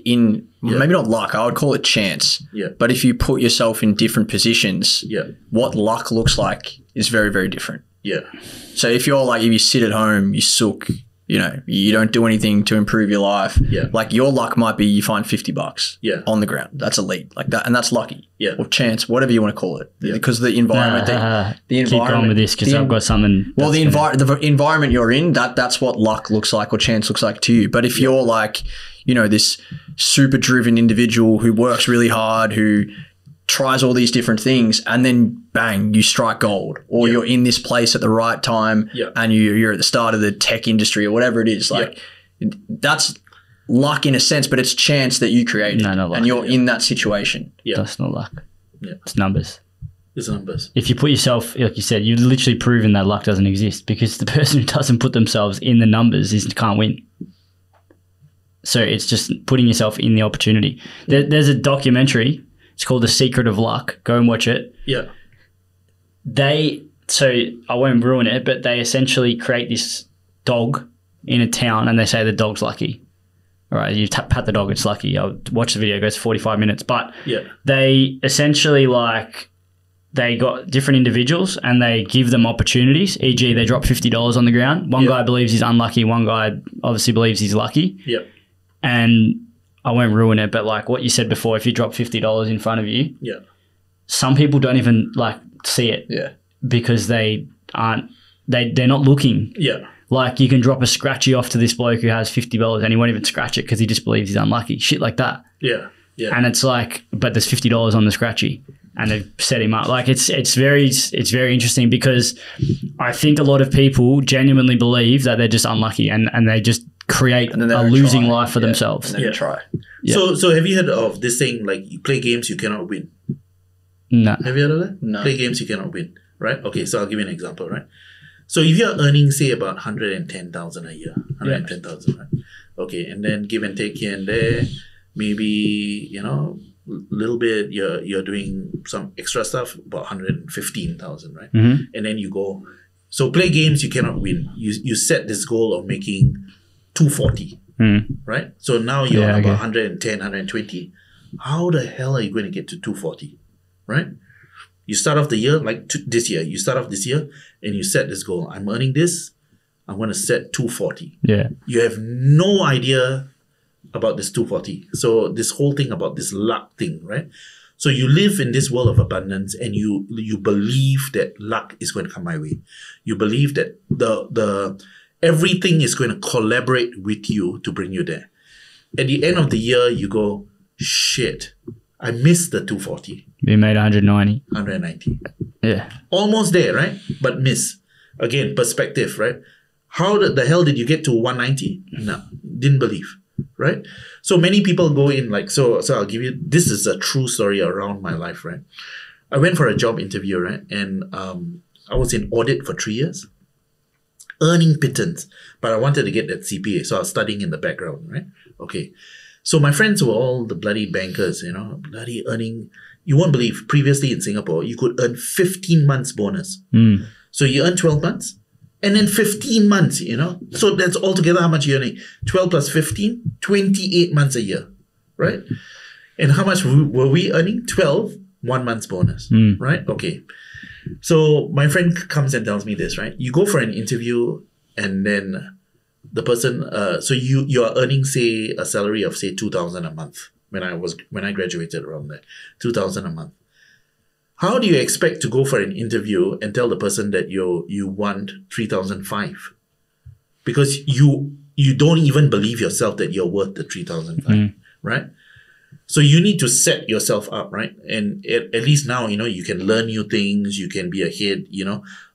maybe not luck. I would call it chance. Yeah. But if you put yourself in different positions, what luck looks like is very, very different. Yeah. So if you sit at home, you sook, you don't do anything to improve your life. Yeah. Like your luck might be you find $50 on the ground. That's elite. Like that, and that's lucky. Yeah. Or chance, whatever you want to call it. Yeah. Because the environment, the environment. Keep going with this because I've got something. Well, the environment you're in, that's what luck looks like or chance looks like to you. But if you're like, this super driven individual who works really hard, who tries all these different things, and then bang, you strike gold, or you're in this place at the right time, and you're at the start of the tech industry or whatever it is. Like that's luck in a sense, but it's chance that you created, and you're in that situation. Yeah, that's not luck. Yeah, it's numbers. It's numbers. If you put yourself, like you said, you've literally proven that luck doesn't exist because the person who doesn't put themselves in the numbers can't win. So it's just putting yourself in the opportunity. There's a documentary. It's called The Secret of Luck. Go and watch it. Yeah. So I won't ruin it, but they essentially create this dog in a town and they say the dog's lucky. All right, you pat the dog, it's lucky. I'll watch the video, it goes 45 minutes. But they essentially they got different individuals and they give them opportunities. E.g., they drop $50 on the ground. One guy believes he's unlucky. One guy obviously believes he's lucky. Yeah. And I won't ruin it, but like what you said before, if you drop $50 in front of you, some people don't even see it. Yeah. Because they're not looking. Yeah. Like you can drop a scratchy off to this bloke who has $50 and he won't even scratch it because he just believes he's unlucky. Shit like that. Yeah. Yeah. And it's like, but there's $50 on the scratchy and they've set him up. Like it's very interesting because I think a lot of people genuinely believe that they're just unlucky and they just create a losing life for themselves. And then try. Yeah. So have you heard of this saying, like you play games you cannot win? No. Have you heard of that? No. Play games you cannot win, right? Okay, so I'll give you an example, right? So if you're earning, say, about 110,000 a year, 110,000, right? Okay, and then give and take here and there, maybe, a little bit, you're doing some extra stuff, about 115,000, right? Mm-hmm. And then you go, so play games you cannot win. You set this goal of making 240, right? So now you're on about 110, 120. How the hell are you going to get to 240, right? You start off the year, this year, and you set this goal. I'm earning this. I'm going to set 240. Yeah. You have no idea about this 240. So this whole thing about this luck thing, right? So you live in this world of abundance and you believe that luck is going to come my way. You believe that the everything is going to collaborate with you to bring you there. At the end of the year, you go, shit, I missed the 240. We made 190. 190. Yeah. Almost there, right? But miss. Again, perspective, right? How the hell did you get to 190? No, didn't believe, right? So many people go in so I'll give you, this is a true story around my life, right? I went for a job interview, right? And I was in audit for 3 years, earning pittance, but I wanted to get that CPA. So I was studying in the background, right? Okay. So my friends were all the bloody bankers, bloody earning. You won't believe, previously in Singapore, you could earn 15 months bonus. So you earn 12 months and then 15 months, So that's altogether how much you're earning. 12 plus 15, 28 months a year, right? And how much were we earning? 12, 1 month's bonus, right? Okay. So my friend comes and tells me this, right? You go for an interview and then the person, so you are earning, say, a salary of, say, 2,000 a month when I graduated around there, 2,000 a month. How do you expect to go for an interview and tell the person that you want 3,005? Because you don't even believe yourself that you're worth the 3,005, right? So you need to set yourself up, right? And at least now, you can learn new things, you can be ahead,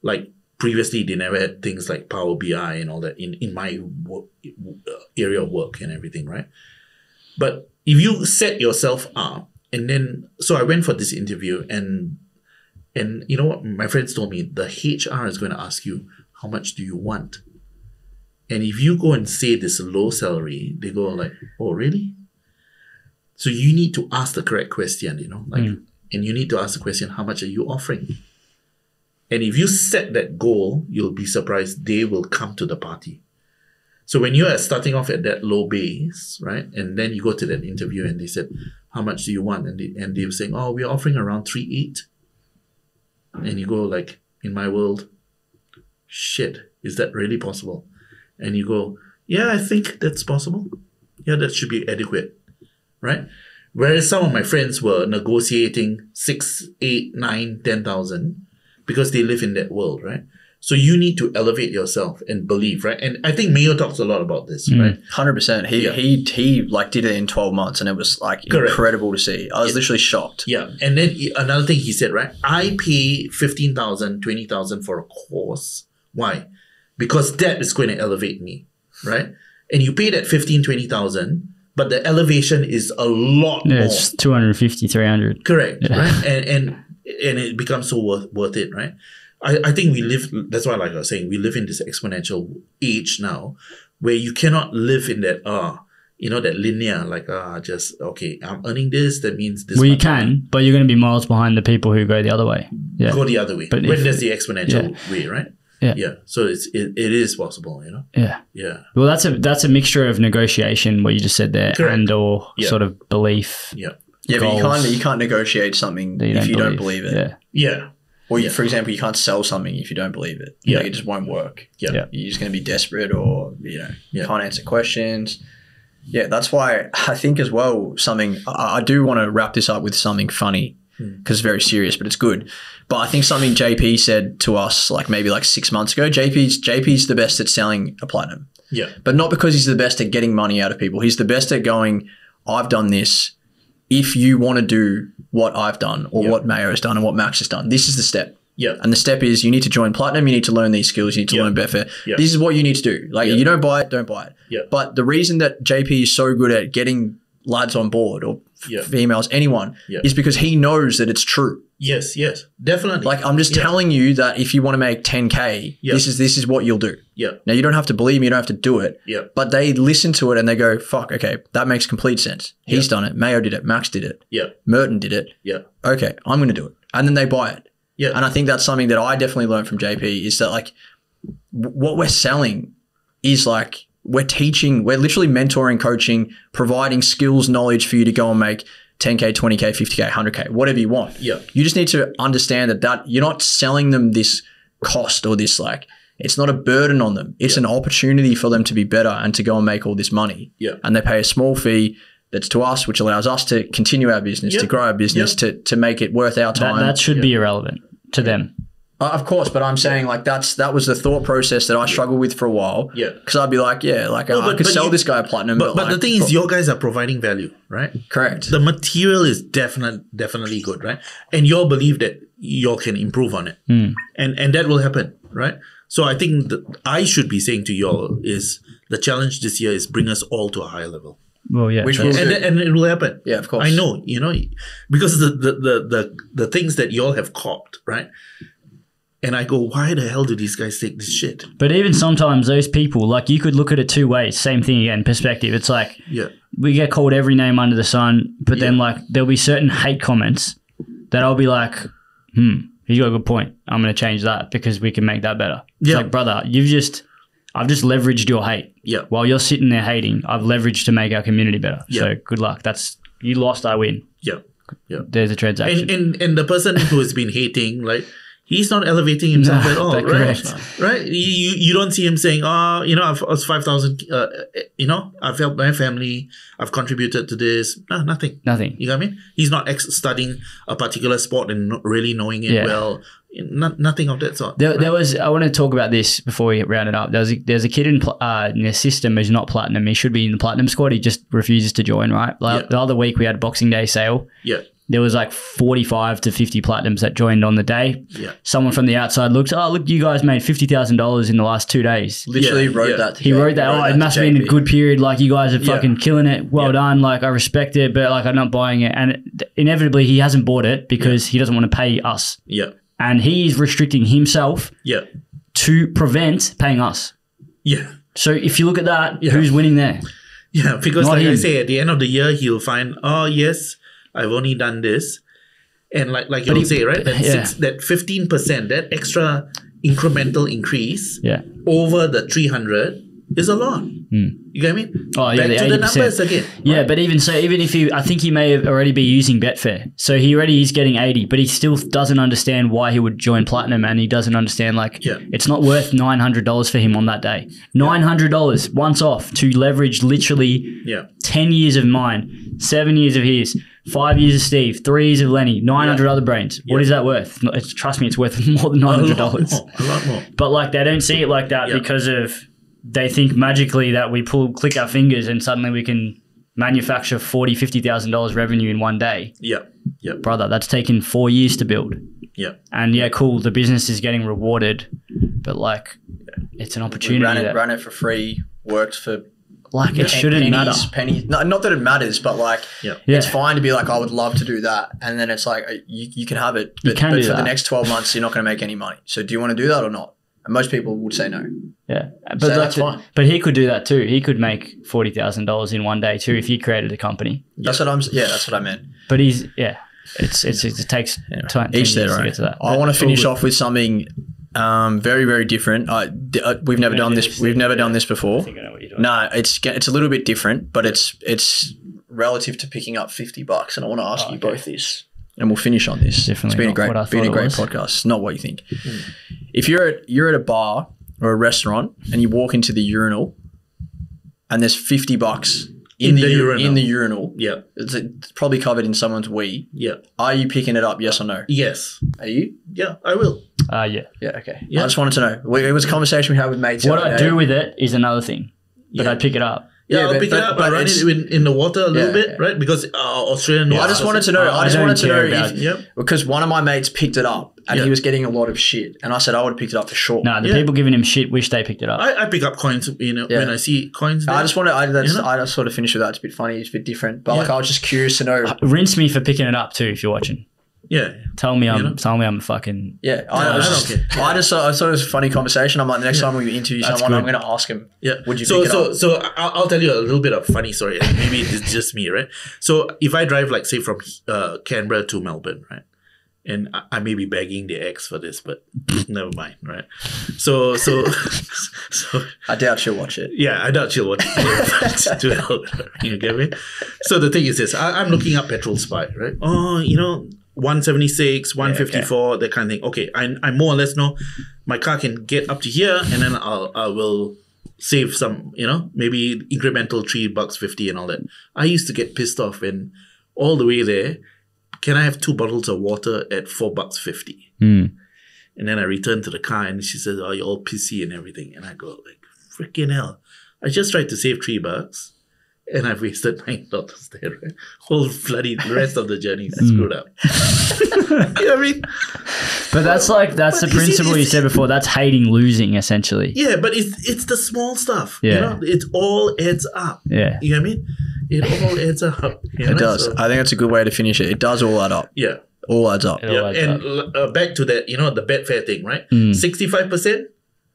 like previously they never had things like Power BI and all that in my area of work and everything, right? But if you set yourself up, and then, so I went for this interview and you know what? My friends told me the HR is going to ask you, how much do you want? And if you go and say this low salary, they go like, oh, really? So you need to ask the correct question, and you need to ask the question, how much are you offering? And if you set that goal, you'll be surprised they will come to the party. So when you are starting off at that low base, right? And then you go to that interview and they said, how much do you want? And they were saying, oh, we're offering around 3.8. And you go like, in my world, shit, is that really possible? And you go, yeah, I think that's possible. Yeah, that should be adequate, right? Whereas some of my friends were negotiating 6, 8, 9, 10,000 because they live in that world, right? So you need to elevate yourself and believe, right? And I think Mayo talks a lot about this, right? 100%. He did it in 12 months and it was incredible to see. I was literally shocked. Yeah. And then another thing he said, right? I pay 15,000, 20,000 for a course. Why? Because that is going to elevate me, right? And you pay that 15, 20,000, but the elevation is a lot more. It's 250, 300. Correct, right? And it becomes so worth it, right? I think we live, that's why like I was saying, we live in this exponential age now where you cannot live in that, that linear, like, just, okay, I'm earning this, that means this. Well, you can, but you're going to be miles behind the people who go the other way. Yeah. Go the other way. But when there's the exponential way, right? Yeah. Yeah. So it is possible, Yeah. Yeah. Well, that's a mixture of negotiation, what you just said there, Correct. and or sort of belief. Yeah. Yeah, but you can't negotiate something if you don't believe it. Yeah. Yeah. Or for example, you can't sell something if you don't believe it. Like, it just won't work. Yeah. You're just going to be desperate, or can't answer questions. Yeah, that's why I think as well I do want to wrap this up with something funny because it's very serious, but it's good. But I think something JP said to us maybe 6 months ago. JP's the best at selling a platinum. Yeah. But not because he's the best at getting money out of people. He's the best at going, I've done this. If you want to do what I've done or what Mayo has done and what Max has done, this is the step. Yeah. And the step is you need to join Platinum, you need to learn these skills, you need to learn Betfair. Yeah. This is what you need to do. You don't buy it, don't buy it. Yeah. But the reason that JP is so good at getting lads on board or females, anyone, is because he knows that it's true. Yes, definitely. I'm just telling you that if you want to make 10K, this is what you'll do. Yeah. Now you don't have to believe me, you don't have to do it. Yeah. But they listen to it and they go, fuck, okay, that makes complete sense. He's done it. Mayo did it. Max did it. Yeah. Merton did it. Yeah. Okay, I'm going to do it. And then they buy it. Yeah. And I think that's something that I definitely learned from JP is that what we're selling is we're teaching, we're literally mentoring, coaching, providing skills, knowledge for you to go and make 10K, 20K, 50K, 100K, whatever you want. Yeah. You just need to understand that you're not selling them this cost or this it's not a burden on them. It's an opportunity for them to be better and to go and make all this money. Yeah. And they pay a small fee that's to us, which allows us to continue our business, to grow our business, to make it worth our time. That should be irrelevant to them. Of course, but I'm saying that was the thought process that I struggled with for a while. Yeah. Because I'd be I could sell this guy a platinum. But the thing is, your guys are providing value, right? Correct. The material is definitely good, right? And you all believe that you all can improve on it. And that will happen, right? So I think that I should be saying to you all is the challenge this year is bring us all to a higher level. Well, yeah. Which will and it will happen. Yeah, of course. I know, because the things that you all have copped, right? And I go, why the hell do these guys take this shit? But even sometimes those people, you could look at it two ways. Same thing again, perspective. It's we get called every name under the sun, but then there'll be certain hate comments that I'll be he's got a good point. I'm going to change that because we can make that better. It's brother, I've just leveraged your hate. Yeah. While you're sitting there hating, I've leveraged to make our community better. Yeah. So good luck. You lost, I win. Yeah. Yeah. There's a transaction. And the person who has been hating, he's not elevating himself at all, right? Correct. Right? You don't see him saying, I've 5,000, I've helped my family, I've contributed to this. No, nothing. Nothing. You know what I mean? He's not studying a particular sport and not really knowing it well. Nothing of that sort. There was. I want to talk about this before we round it up. There's a kid in the system who's not platinum. He should be in the platinum squad. He just refuses to join. Right. The other week we had Boxing Day sale. Yeah. There was 45 to 50 platinums that joined on the day. Yeah. Someone from the outside looked, look, you guys made $50,000 in the last 2 days. Literally wrote that. He wrote that. It must have been a good period. You guys are fucking killing it. Well done. I respect it, but I'm not buying it. And inevitably he hasn't bought it because he doesn't want to pay us. Yeah. And he's restricting himself to prevent paying us. Yeah. So if you look at that, who's winning there? Yeah, because I say, at the end of the year, he'll find, yes, I've only done this. And like you say, right? That 15%, that extra incremental increase over the 300 is a lot. You get what I mean? Oh, yeah, Back to the numbers again. Yeah, right? But even if I think he may have already be using Betfair. So he already is getting 80, but he still doesn't understand why he would join Platinum, and he doesn't understand it's not worth $900 for him on that day. $900 once off to leverage literally 10 years of mine, 7 years of his, 5 years of Steve, 3 years of Lenny, 900 other brains. What is that worth? Trust me, it's worth more than $900. A lot more. But they don't see it like that because of... They think magically that we click our fingers and suddenly we can manufacture $40,000, $50,000 revenue in one day. Yeah. Brother, that's taken 4 years to build. Yeah. And cool, the business is getting rewarded, but it's an opportunity. We ran it for free, worked for it shouldn't matter. Pennies. Not that it matters, but it's fine to be I would love to do that. And then it's you can have it, but for the next 12 months, you're not going to make any money. So do you want to do that or not? And most people would say no. Yeah, but So that's fine. But he could do that too. He could make $40,000 in one day too if he created a company. That's what I'm. Yeah, that's what I meant. But it takes time. Each their own. To get to that. I want to finish off with something very, very different. We've never done this. We've never done this before. I think I know what you're doing. No, it's a little bit different, but it's relative to picking up $50. And I want to ask you both this, and we'll finish on this. Definitely it's been a great podcast. It's not what you think. If you're at a bar or a restaurant and you walk into the urinal, and there's $50 in the urinal. Yeah. It's probably covered in someone's wee. Yeah. Are you picking it up? Yes or no? Yes. Are you? Yeah, I will. Yeah. Okay. Yeah. I just wanted to know. It was a conversation we had with mates. What I do with it is another thing, but I'd pick it up. Yeah, I'll pick it up. I run it in the water a little bit, right? Because Australian. I just wanted to know. Because one of my mates picked it up and he was getting a lot of shit, and I said I would have picked it up for sure. No, the people giving him shit wish they picked it up. I pick up coins, when I see coins. There. I just sort of finished with that. It's a bit funny. It's a bit different, but I was just curious to know. Rinse me for picking it up too if you're watching. Yeah. Tell me I'm fucking. Yeah. I thought it was a funny conversation. I'm like, the next time we interview someone, I'm going to ask him. Yeah. Would you pick it up? So I'll tell you a little bit of funny story. Maybe it's just me, right? So if I drive, like, say, from Canberra to Melbourne, right? And I may be begging the ex for this, but never mind, right? So I doubt she'll watch it. Yeah, I doubt she'll watch it. To help, you get me? So the thing is this: I'm looking up petrol spy, right? 176, 154, that kind of thing. Okay, I more or less know my car can get up to here, and then I will save some, maybe incremental $3.50 and all that. I used to get pissed off when all the way there. Can I have 2 bottles of water at $4.50? And then I return to the car and she says, "Oh, you're all pissy and everything." And I go like, freaking hell! I just tried to save $3. And I've wasted $9 there, right? Whole bloody rest of the journey screwed up. You know what I mean? But that's the principle you said before. That's hating losing, essentially. Yeah, but it's the small stuff. Yeah. It all adds up. Yeah. You know what I mean? It all adds up. It does. So, I think that's a good way to finish it. It does all add up. Yeah. All adds up. And back to that, the Betfair thing, right? 65%,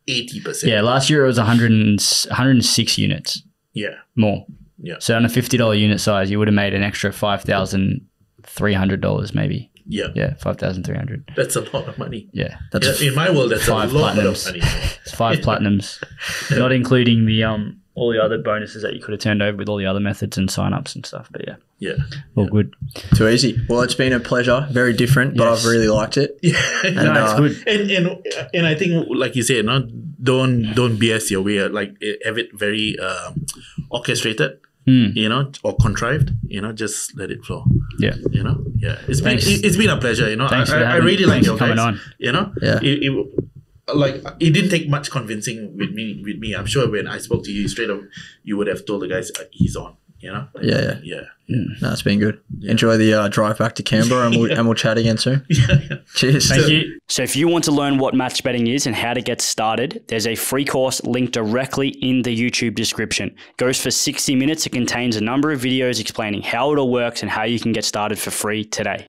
80%. Yeah, last year it was 106 units. Yeah. More. Yeah. So on a $50 unit size, you would have made an extra $5,300 maybe. Yeah. Yeah, $5,300. That's a lot of money. Yeah. In my world, that's 5 a lot platinums. of money. It's 5 platinums, not including the all the other bonuses that you could have turned over with all the other methods and sign-ups and stuff. But yeah. All good. Too easy. Well, it's been a pleasure. Very different, but I've really liked it. Yeah. And, it's good. And I think, like you said, don't BS your way. Like, have it very orchestrated. Or contrived, just let it flow. Yeah. It's been a pleasure, I really like your guys. On. Yeah. It didn't take much convincing with me. I'm sure when I spoke to you straight up, you would have told the guys he's on. Yeah. No, it's been good. Yeah. Enjoy the drive back to Canberra, and we'll chat again soon. Cheers. Thank you. So if you want to learn what match betting is and how to get started, there's a free course linked directly in the YouTube description. It goes for 60 minutes. It contains a number of videos explaining how it all works and how you can get started for free today.